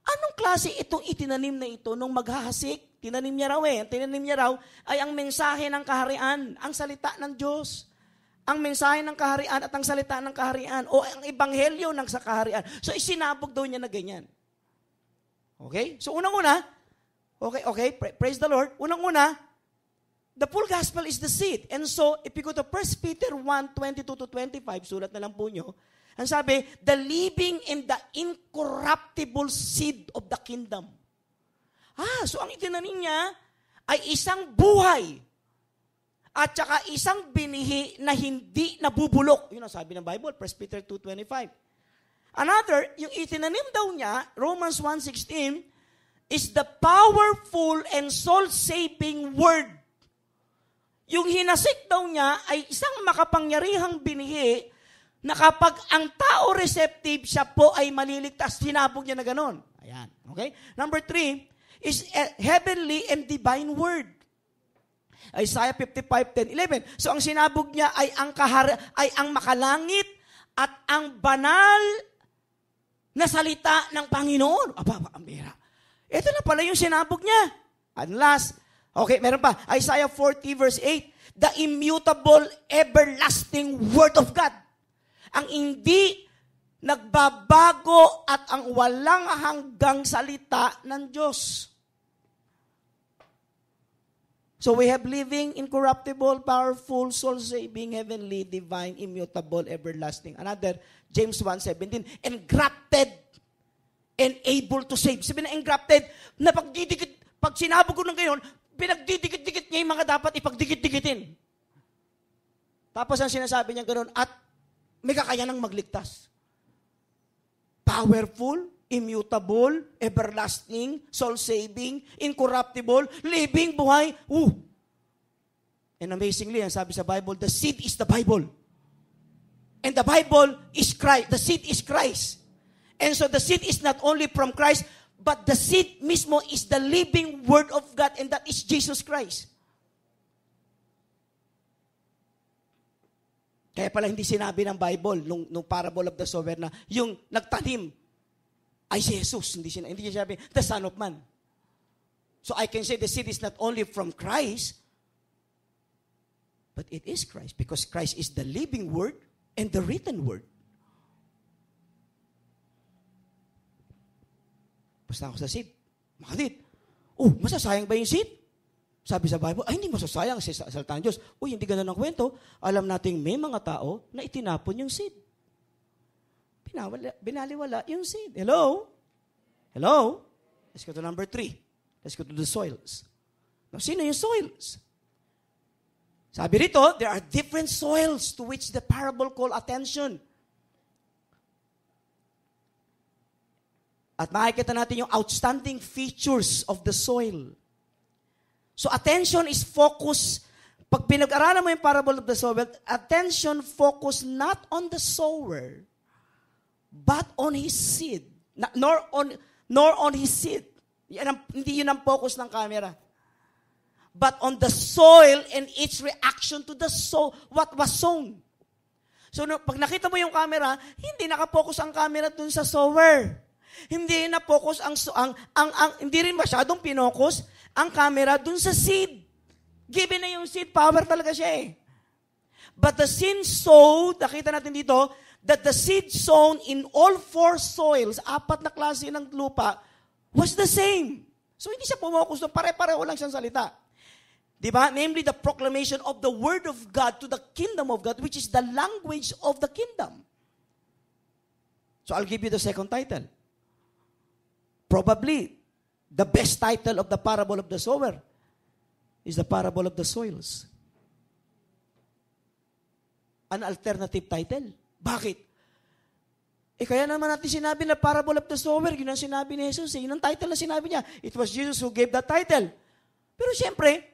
anong klase itong itinanim na ito nung maghahasik? Tinanim niya raw eh. Ang tinanim niya raw ay ang mensahe ng kaharian, ang salita ng Diyos. Ang mensahe ng kaharian at ang salita ng kaharian o ang ebanghelyo ng sa kaharian. So, isinabog daw niya na ganyan. Okay? So, unang-una, okay, praise the Lord. Unang-una, the full gospel is the seed. And so, if you go to 1 Peter 1:22-25, sulat na lang po nyo, ang sabi, the living and the incorruptible seed of the kingdom. So ang itinanim niya ay isang buhay at saka isang binihi na hindi nabubulok. Yun ang sabi ng Bible, 1 Peter 2:25. Another, yung itinanim daw niya, Romans 1:16, is the powerful and soul-saving word. Yung hinasik daw niya ay isang makapangyarihang binihi na kapag ang tao receptive, siya po ay maliligtas. Sinabog niya na ganon. Ayan. Okay? Number 3 is a heavenly and divine word. Isaiah 55:10-11. So ang sinabog niya ay ang makalangit at ang banal na salita ng Panginoon. Ang bira. Ito na pala yung sinabog niya. And last, okay, meron pa. Isaiah 40:8. The immutable, everlasting word of God. Ang hindi nagbabago at ang walang hanggang salita ng Diyos. So we have living, incorruptible, powerful, soul-saving, heavenly, divine, immutable, everlasting. Another, James 1:17, engrafted and able to save. Sabi na engrafted, na pag sinabog ko ng gayon, pinagdidikit-dikit niya yung mga dapat ipagdikit-dikitin. Tapos ang sinasabi niya ganoon, at may kakayanang magligtas. Powerful, immutable, everlasting, soul-saving, incorruptible, living, buhay. And amazingly, ang sabi sa Bible, the seed is the Bible. And the Bible is Christ. The seed is Christ. And so the seed is not only from Christ, but the seed mismo is the living word of God, and that is Jesus Christ. Kaya pala hindi sinabi ng Bible, nung parable of the sower na yung nagtanim ay si Jesus. Hindi niya sinabi, the Son of Man. So I can say the seed is not only from Christ, but it is Christ. Because Christ is the living word and the written word. Basta ako sa seed. Makadit. Masasayang ba yung seed? Sabi sa Bible, ay hindi masasayang sa salita ng Diyos. Hindi ganun ang kwento. Alam nating may mga tao na itinapon yung seed. Binaliwala yung seed. Hello? Hello? Let's go to number 3. Let's go to the soils. Now, sino yung soils? Sabi rito, there are different soils to which the parable call attention. At makikita natin yung outstanding features of the soil. So attention is focused. Pag pinag-aralan mo yung parable of the sower, attention focus not on the sower, but on his seed. Nor on his seed. Hindi yun ang focus ng camera. But on the soil and its reaction to the what was sown. So pag nakita mo yung camera, hindi nakapokus ang camera dun sa sower. Hindi na focus hindi rin masyadong pinokus ang camera dun sa seed. Given na yung seed, power talaga siya eh. But the seed sowed, nakita natin dito, that the seed sown in all 4 soils, 4 na klase ng lupa, was the same. So hindi siya pumokus, pare-pareho lang siyang salita. Diba? Namely, the proclamation of the word of God to the kingdom of God, which is the language of the kingdom. So I'll give you the second title. Probably, the best title of the parable of the sower is the parable of the soils. an alternative title. Bakit? Kaya naman natin sinabi na parable of the sower, yun ang sinabi ni Jesus. Yun ang title na sinabi niya. It was Jesus who gave that title. Pero siyempre,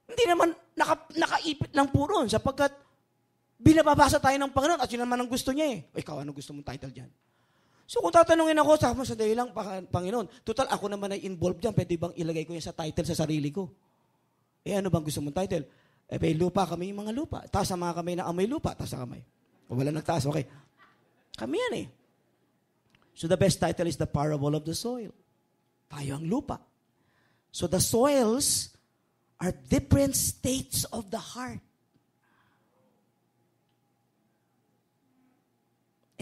hindi naman nakaipit lang po ron sapagkat binababasa tayo ng Panginoon at yun naman ang gusto niya eh. Ikaw, ano gusto mong title dyan? So kung tatanungin ako, sa dahil lang, Panginoon, total ako naman ay involved dyan, pwede bang ilagay ko yan sa title sa sarili ko? Ano bang gusto mong title? May lupa kami yung mga lupa. Taas ang mga kamay na amoy lupa, taas ang kamay. O wala nagtaas, okay. Kami yan eh. So the best title is the parable of the soil. Tayo ang lupa. So the soils are different states of the heart.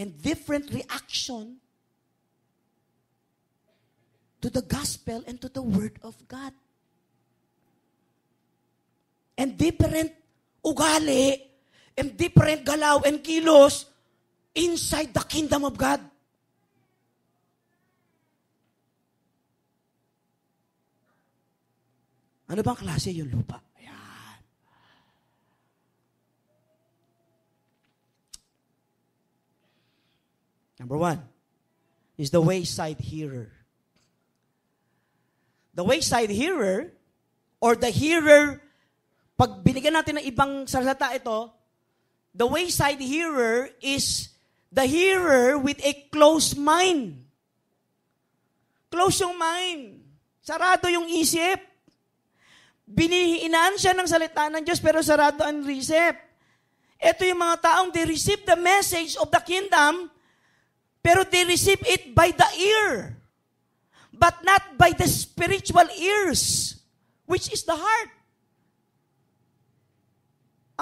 And different reaction to the gospel and to the word of God. And different ugali and different galaw and kilos inside the kingdom of God. Ano bang klase yung lupa? Ayan. Number 1 is the wayside hearer. The wayside hearer or the hearer, pag binigyan natin ng ibang salita ito, the wayside hearer is the hearer with a closed mind. Close yung mind. Sarado yung isip. Binihinaan siya ng salita ng Diyos pero sarado ang isip. Ito yung mga taong they receive the message of the kingdom pero they receive it by the ear but not by the spiritual ears which is the heart.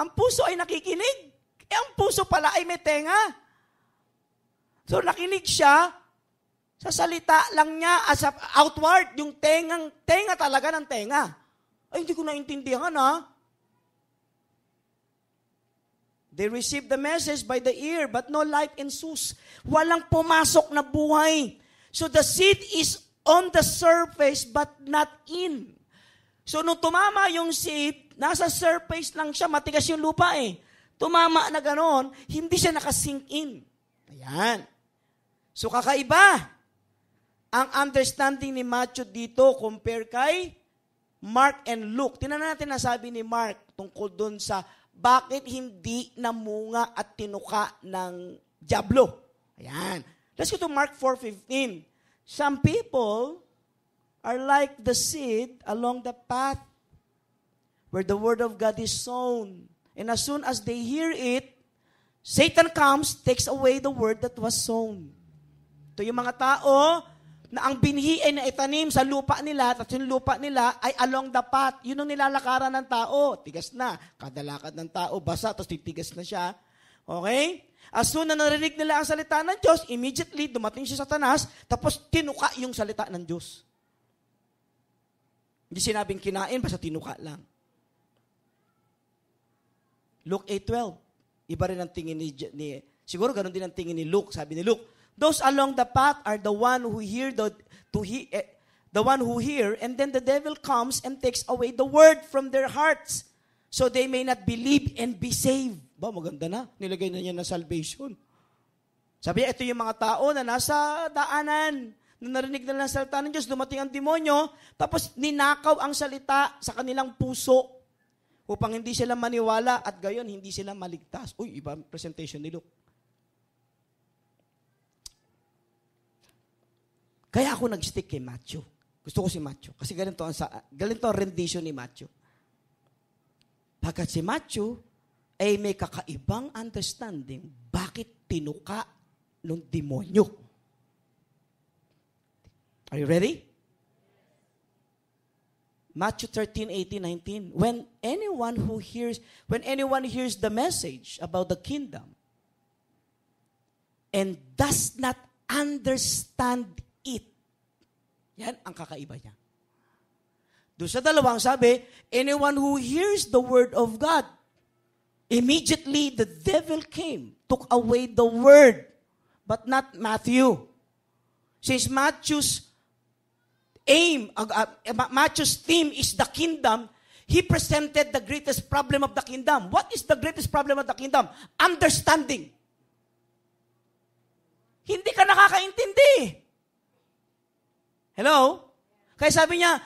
Ang puso ay nakikinig. Ang puso pala ay may tenga. So nakinig siya sa salita lang niya as outward, yung tenga talaga ng tenga. Ay, hindi ko naintindihan, ha? They receive the message by the ear, but no life ensues. Walang pumasok na buhay. So the seed is on the surface, but not in. So nung tumama yung seed, nasa surface lang siya, matigas yung lupa eh. Tumama na ganon, hindi siya nakasink in. Ayan. So kakaiba ang understanding ni Matthew dito compare kay Mark and Luke. Tingnan natin na sabi ni Mark tungkol dun sa bakit hindi namunga at tinuka ng dyablo. Ayan. Let's go to Mark 4:15. Some people are like the seed along the path where the word of God is sown. And as soon as they hear it, Satan comes, takes away the word that was sown. Ito yung mga tao na ang binhi ay naitanim sa lupa nila, at yung lupa nila ay along the path. Yun ang nilalakaran ng tao. Tigas na. Kada lakad ng tao, basa, tapos titigas na siya. Okay? As soon na narinig nila ang salita ng Diyos, immediately dumating si Satanas, tapos tinuka yung salita ng Diyos. Hindi sinabing kinain, basta tinuka lang. Luke 8:12. Iba rin ang tingin ni siguro ganun din ang tingin ni Luke. Sabi ni Luke, those along the path are the one who hear the one who hear, and then the devil comes and takes away the word from their hearts, so they may not believe and be saved. Ba, maganda na. Nilagay na niya na salvation. Sabi niya, ito yung mga tao na nasa daanan, na narinig nila ng salita ng Diyos, dumating ang demonyo, tapos ninakaw ang salita sa kanilang puso upang hindi sila maniwala at gayon hindi sila maligtas. Uy, iba presentation ni Luke. Kaya ako nag-stick kay Matthew. Gusto ko si Matthew. Kasi ganito ang rendition ni Matthew. Pagkat si Matthew ay may kakaibang understanding bakit tinuka ng demonyo. Are you ready? Matthew 13:18-19. When anyone hears the message about the kingdom and does not understand it. Yan ang kakaiba niya. Doon sa dalawang sabi, anyone who hears the word of God, immediately the devil came, took away the word, but not Matthew. Since Matthew's theme is the kingdom, He presented the greatest problem of the kingdom. What is the greatest problem of the kingdom? Understanding. Hindi ka nakakaintindi. Hello? Kaya sabi niya,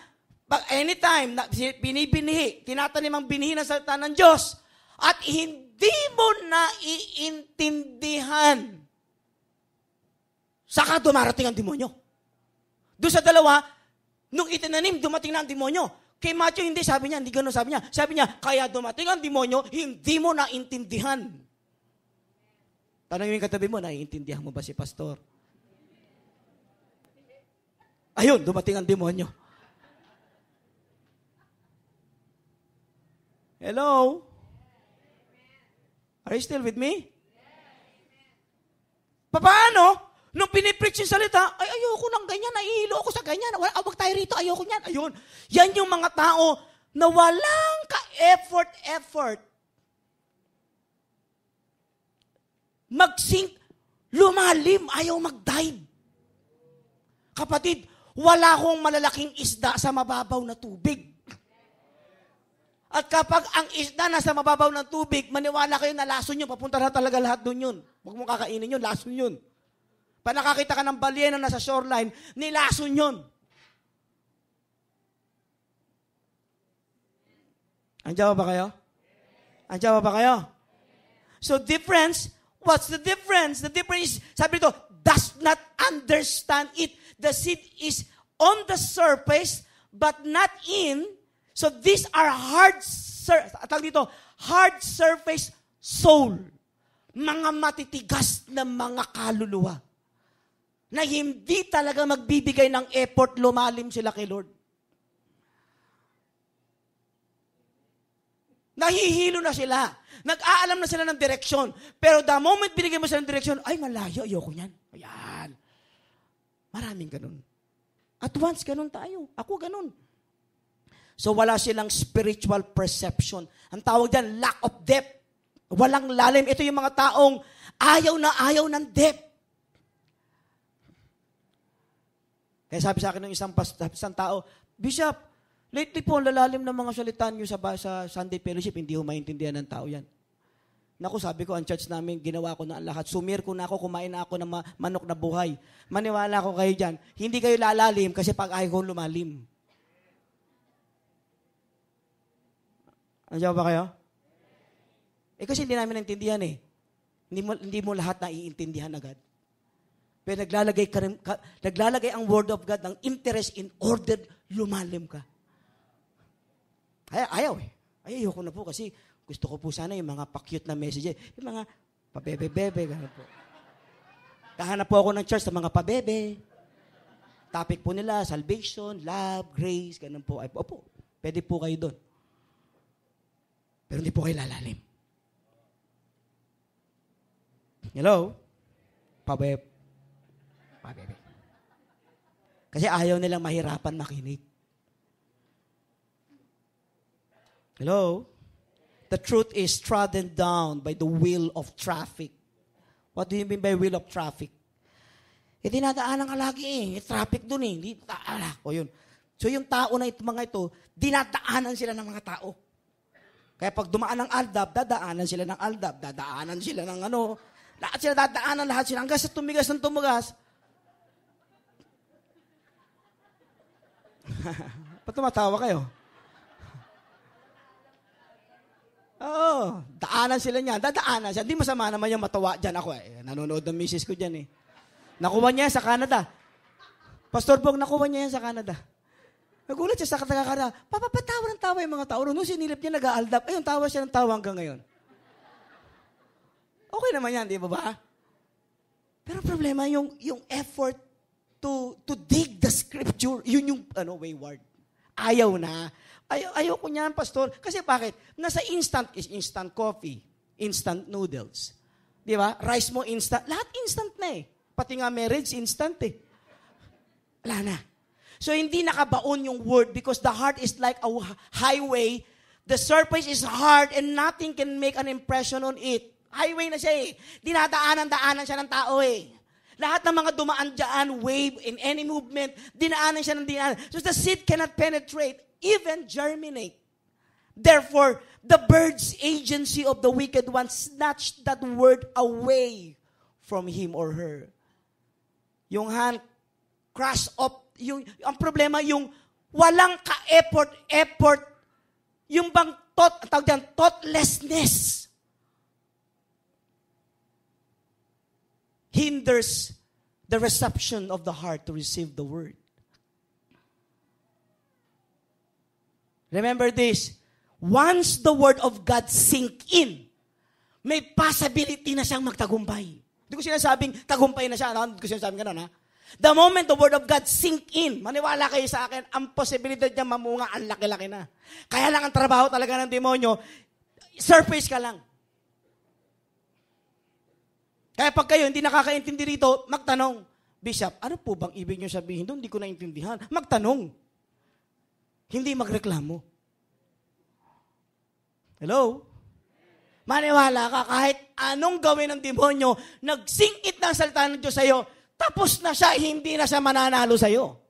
anytime, binibinihi, tinatanim ang binihi ng salita ng Diyos, at hindi mo naiintindihan, saka dumarating ang demonyo. Doon sa dalawa, nung itinanim, dumating na ang demonyo. Kay Matthew, hindi, sabi niya, hindi ganun sabi niya. Sabi niya, kaya dumating ang demonyo, hindi mo naintindihan. Tanongin yung katabi mo, naiintindihan mo ba si pastor? Ayun, dumating ang demonyo. Hello? Are you still with me? Paano? Nung pinipreach yung salita, ay ayoko ng ganyan, nahihilo ako sa ganyan, wag tayo rito, ayoko niyan. Ayun. Yan yung mga tao na walang ka-effort. Mag-sink, lumalim, ayaw mag-dive. Kapatid, wala akong malalaking isda sa mababaw na tubig. At kapag ang isda nasa mababaw ng tubig, maniwala kayo na lason yun, papunta na talaga lahat doon yun. Huwag mong kakainin yun, lason yun. Pag nakakita ka ng balyena na nasa shoreline, nilason yun. Andiyan ba kayo? Andiyan ba kayo? So difference, what's the difference? The difference is, sabi nito, does not understand it. The seed is on the surface, but not in. So these are hard surface soul. Mga matitigas na mga kaluluwa. Na hindi talaga magbibigay ng effort, lumalim sila kay Lord. Nahihilo na sila. Nag-aalam na sila ng direksyon. Pero the moment binigay mo sila ng direksyon, ay malayo, ayoko niyan. Ayan. Maraming ganun. At once, ganun tayo. Ako ganun. So wala silang spiritual perception. Ang tawag dyan, lack of depth. Walang lalim. Ito yung mga taong ayaw ng depth. Kaya sabi sa akin ng isang tao, Bishop, lately po, lalalim ng mga salita niyo sa Sunday Fellowship, hindi ko maintindihan ng tao yan. Naku, sabi ko, ang church namin, ginawa ko na ang lahat. Sumir ko na ako, kumain na ako ng manok na buhay. Maniwala ko kayo dyan. Hindi kayo lalalim kasi pag ayaw ko lumalim. Andiyan ba kayo? Kasi hindi namin naintindihan eh. Hindi mo lahat naiintindihan agad. Pero naglalagay ang Word of God ng interest in order lumalim ka. Ayaw eh. Ayoko na po kasi gusto ko po sana yung mga pa-cute na message. Yung mga pabebe-bebe. Gano'n po. Kahanap po ako ng church sa mga pabebe. Topic po nila, salvation, love, grace, gano'n po. Ay, opo, pwede po kayo doon. Pero hindi po kayo lalalim. Hello? Pabebe. Kasi ayaw nilang mahirapan makinig. Hello? The truth is trodden down by the wheel of traffic. What do you mean by wheel of traffic? Dinadaanan ka lagi traffic dun O yun. So yung tao na mga ito, dinadaanan sila ng mga tao. Kaya pag dumaan ng aldab, dadaanan sila ng aldab. Dadaanan sila ng lahat sila dadaanan, lahat sila. Hanggang sa tumigas ng tumigas. Ba't tumatawa kayo? Oo, daanan sila niyan. Dadaanan siya. Hindi masama naman yung matawa dyan ako. Nanonood ng misis ko dyan Nakuha niya sa Canada. Pastor Bong, nakuha niya yan sa Canada. Nagulat siya sa Canada. Papapatawa ng tawa yung mga tao. Nung sinilip niya, nag-aaldap. Ayun, tawa siya ng tawa hanggang ngayon. Okay naman yan, di ba? Pero problema, yung effort to dig the scripture, yun yung wayward. Ayaw na. Ayaw ko niyan, pastor. Kasi bakit? Nasa instant coffee, instant noodles. Di ba? Rice mo instant. Lahat instant na Pati nga marriage, instant Wala na. So, hindi nakabaon yung word because the heart is like a highway. The surface is hard and nothing can make an impression on it. Highway na siya Dinadaanan-daanan siya ng tao Lahat ng mga dumaan dyan, wave, in any movement, dinaanan siya ng dinaanan. So the seed cannot penetrate, even germinate. Therefore, the bird's agency of the wicked one snatched that word away from him or her. Yung hand, crush up. Ang problema, yung walang ka-effort, yung bang thoughtlessness hinders the reception of the heart to receive the word. Remember this, once the word of God sink in, may possibility na siyang magtagumpay. Hindi ko sinasabing tagumpay na siya. Hindi ko sinasabing gano'n, ha? The moment the word of God sink in, maniwala kayo sa akin, ang posibilidad niya mamunga, ang laki-laki na. Kaya lang ang trabaho talaga ng demonyo, surface ka lang. Kaya pag kayo hindi nakakaintindi rito, magtanong, Bishop, ano po bang ibig niyo sabihin doon? Hindi ko naintindihan. Magtanong. Hindi magreklamo. Hello? Maniwala ka, kahit anong gawin ng demonyo, nagsingit ng salita ng Diyos sa'yo, tapos na siya, hindi na siya mananalo sa'yo.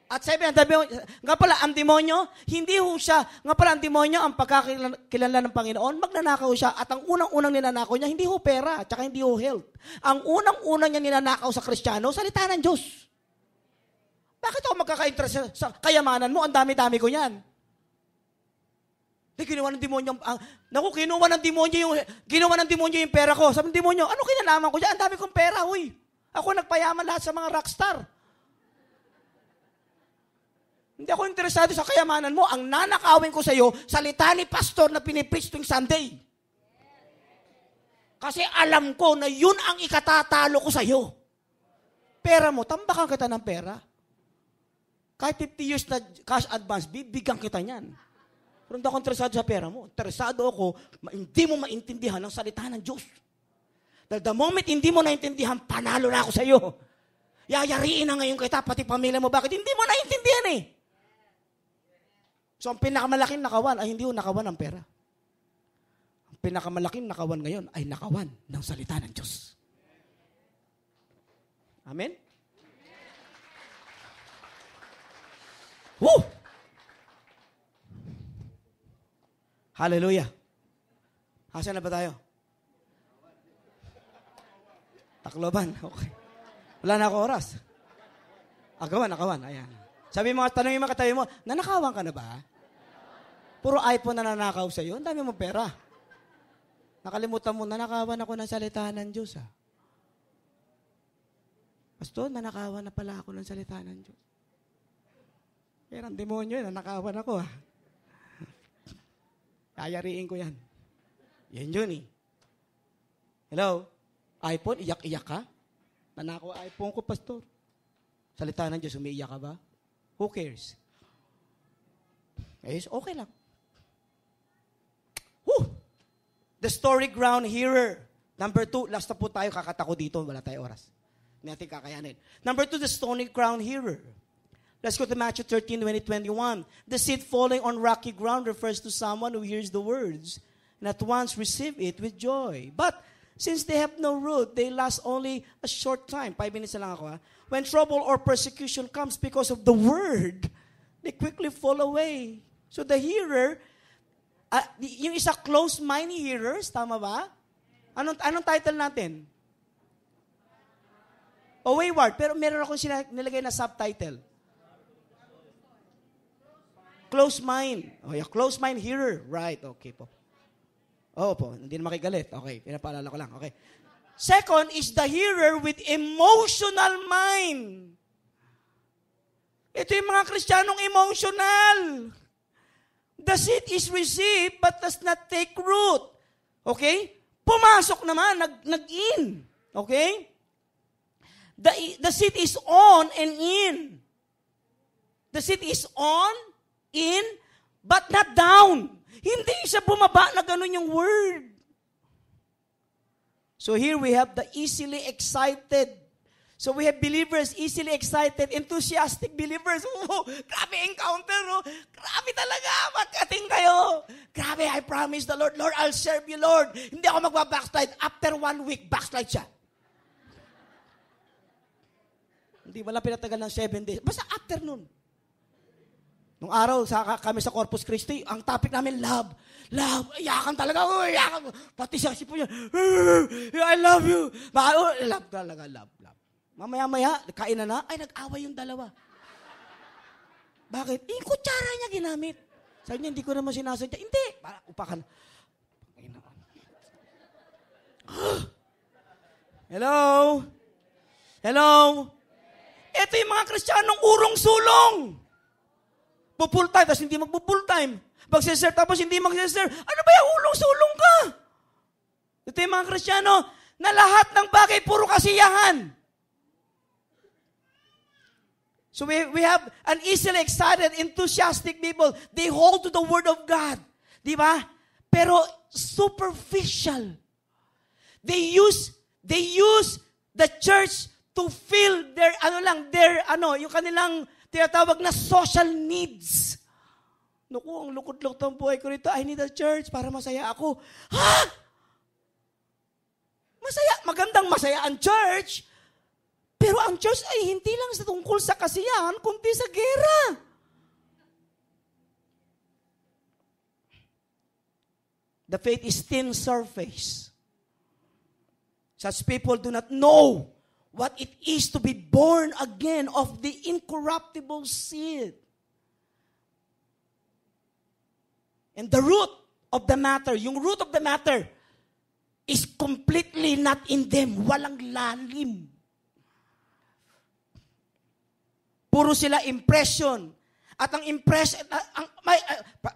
At sabi nga pala, ang demonyo, hindi ho siya, nga pala ang demonyo, ang pagkakilala ng Panginoon, magnanakaw siya, at ang unang-unang ninanakaw niya, hindi ho pera, at saka hindi ho health. Ang unang-unang niya ninanakaw sa Kristiyano, salita ng Diyos. Bakit ako magkaka-interest sa kayamanan mo? Ang dami-dami ko yan. Kinuha ng demonyo, kinuha ng demonyo yung pera ko. Sabi ng demonyo, ano kinalaman ko dyan? Ang dami kong pera, huy. Ako nagpayaman lahat sa mga rockstar. Hindi ako interesado sa kayamanan mo. Ang nanakawin ko sa iyo, salita ni pastor na pinipreach tuwing Sunday. Kasi alam ko na yun ang ikatatalo ko sa iyo. Pera mo, tambakan kita ng pera. Kahit 50 years na cash advance, bibigyan kita niyan. Pero hindi ako interesado sa pera mo. Interesado ako, hindi mo maintindihan ang salita ng Diyos. Dahil the moment hindi mo naintindihan, panalo na ako sa iyo. Yayariin na ngayon kita, pati pamilya mo. Bakit? Hindi mo naintindihan eh. So, ang pinakamalaking nakawan ay hindi yung nakawan ng pera. Ang pinakamalaking nakawan ngayon ay nakawan ng salita ng Diyos. Amen? Woo! Hallelujah. Asan na ba tayo? Tacloban. Okay. Wala na ako oras. Nakawan. Ayan. Sabi mo, tanongin mo katabi mo, nanakawan ka na ba? Puro iPhone na nanakaw sa'yo. Ang dami mo pera. Nakalimutan mo, nanakawan ako ng salita ng Diyos. Pastor, nanakawan na pala ako ng salita ng Diyos. Pero ang demonyo yun, nanakawan ako. Ayariin ko yan. Yan yun eh. Hello? iPhone, iyak-iyak ka? Nanakaw iPhone ko, pastor. Salita ng Diyos, umiiyak ka ba? Who cares? Okay lang. Woo! The story ground hearer. Number 2, last na po tayo, kakatako dito, wala tayo oras. Hindi natin kakayanin. Number 2, the stony ground hearer. Let's go to Matthew 13:20-21. The seed falling on rocky ground refers to someone who hears the words and at once receive it with joy. But since they have no root, they last only a short time. 5 minutes na lang ako. When trouble or persecution comes because of the word, they quickly fall away. So the hearer, yung isa close-mind hearers, tama ba? Anong title natin? Wayward. Pero meron akong nilagay na subtitle. Close mind. Close mind hearer. Right, okay po. Po, hindi na makigalit. Okay, pinapaalala ko lang. Okay. Second is the hearer with emotional mind. Ito yung mga Kristiyanong emotional. The seed is received but does not take root. Okay? Pumasok naman, nag-in. Okay? The seed is on and in. The seed is on, in, but not down. Hindi siya bumaba na ganun yung word. So here we have the easily excited. So we have believers, easily excited, enthusiastic believers. Oh, grabe encounter, oh. Grabe talaga, mag-ating kayo. Grabe, I promise the Lord, Lord, I'll serve you, Lord. Hindi ako magbabackslide. After 1 week, backslide siya. Hindi, wala pinatagal ng 7 days. Basta after nun. Nung araw, kami sa Corpus Christi, ang topic namin, love. Love. Iyakan talaga. Iyakan. Pati siya, sipo niya. I love you. Love talaga, love. Mamaya-maya, kain na. Ay, nag-away yung dalawa. Bakit? Yung kutsara niya ginamit. Sabi niya, hindi ko naman sinasadya. Hindi. Upakan. Hello? Hello? Ito yung mga Kristiyanong urong-sulong. Full time, tapos hindi magpo-full time. Magsiserve, tapos hindi magsiserve. Ano ba yung ulong-sulong ka? Ito yung mga Kristiyano na lahat ng bagay puro kasiyahan. So we have an easily excited, enthusiastic people. They hold to the Word of God. Di ba? Pero superficial. They use the church to fill their, yung kanilang tinatawag na social needs. Naku, ang lukod-lukod ng buhay ko rito. I need a church para masaya ako. Ha? Masaya. Magandang masaya ang church. Pero ang church ay hindi lang sa tungkol sa kasiyahan, kundi sa gera. The faith is thin surface. Such people do not know what it is to be born again of the incorruptible seed. And the root of the matter, yung root of the matter, is completely not in them. Walang lalim. Puro sila impression. At ang impression,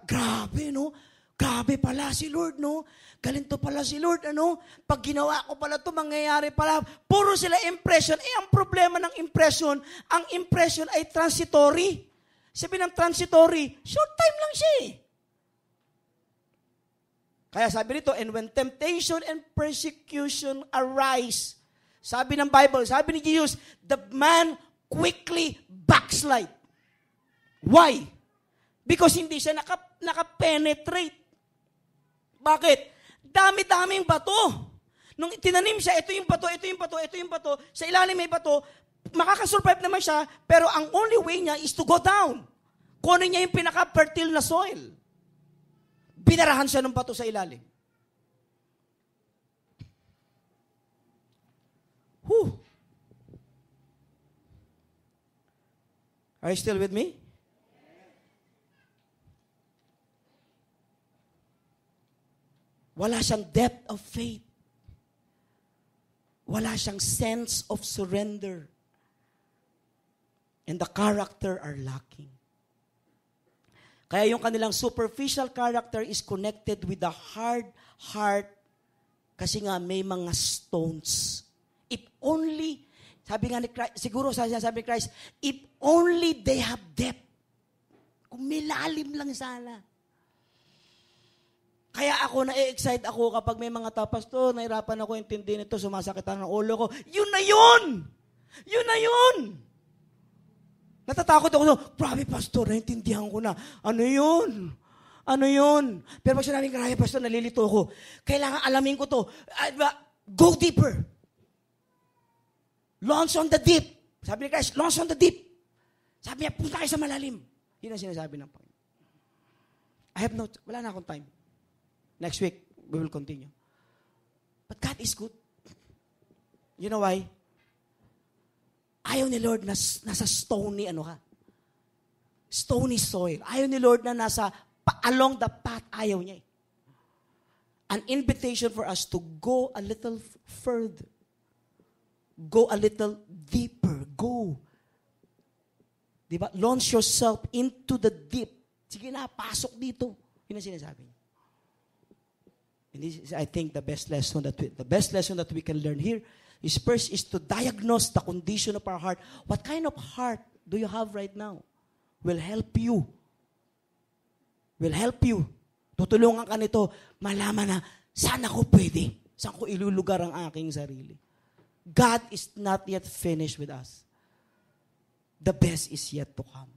grabe, no? Grabe pala si Lord, no? Galinto pala si Lord, ano? Pag ginawa ko pala ito, mangyayari pala. Puro sila impression. Ang problema ng impression, ang impression ay transitory. Sabi ng transitory, short time lang siya eh. Kaya sabi nito, and when temptation and persecution arise, sabi ng Bible, sabi ni Jesus, the man quickly backslide. Why? Because hindi siya nakapenetrate. Bakit? Dami-daming bato. Nung tinanim siya, ito yung bato, ito yung bato, ito yung bato, sa ilalim may bato, makakasurvive naman siya, pero ang only way niya is to go down. Kunin niya yung pinaka-fertile na soil. Binarahan siya ng bato sa ilalim. Whew. Are you still with me? Wala siyang depth of faith. Wala siyang sense of surrender. And the character are lacking. Kaya yung kanilang superficial character is connected with the hard heart kasi nga may mga stones. If only, sabi nga ni Christ, siguro sabi ni Christ, if only they have depth. Kung may lalim lang sana. Kaya ako na-excite ako kapag may mga Pastor, nahirapan ako intindihin ito, sumasakitan ng ulo ko. Yun na yun! Yun na yun! Natatakot ako, grabe Pastor, naintindihan ko na. Ano yun? Ano yun? Pero pag sinabing grabe Pastor, nalilito ako. Kailangan alamin ko to. Go deeper. Launch on the deep. Sabi ni Christ, launch on the deep. Sabi niya, punta kayo sa malalim. Yun ang sinasabi ng Panginoon. Wala na akong time. Next week, we will continue. But God is good. You know why? Ayaw ni Lord na nasa stony, stony soil. Ayaw ni Lord na nasa along the path, ayaw niya. An invitation for us to go a little further. Go a little deeper. Go. Diba? Launch yourself into the deep. Sige na, pasok dito. Yun ang sinasabi niya. And this is, I think, the best lesson that we can learn here is first is to diagnose the condition of our heart. What kind of heart do you have right now? Will help you. Will help you. Tutulungan ka nito, malaman na, saan ako pwede? Saan ko ilulugar ang aking sarili? God is not yet finished with us. The best is yet to come.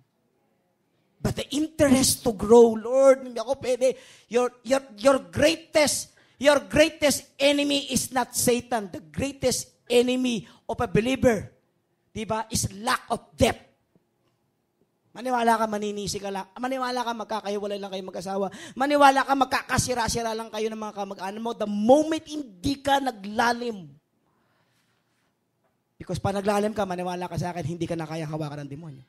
But the interest to grow, Lord, hindi ako pwede. Your greatest enemy is not Satan. The greatest enemy of a believer, diba, is lack of depth. Maniwala ka, maninisi ka lang. Maniwala ka, magkakahiwalay lang kayo mag-asawa. Maniwala ka, magkakasira-sira lang kayo ng mga kamag-anak mo. The moment hindi ka naglalim. Because pa naglalim ka, maniwala ka sa akin, hindi ka na kayang hawakan ng demonyo.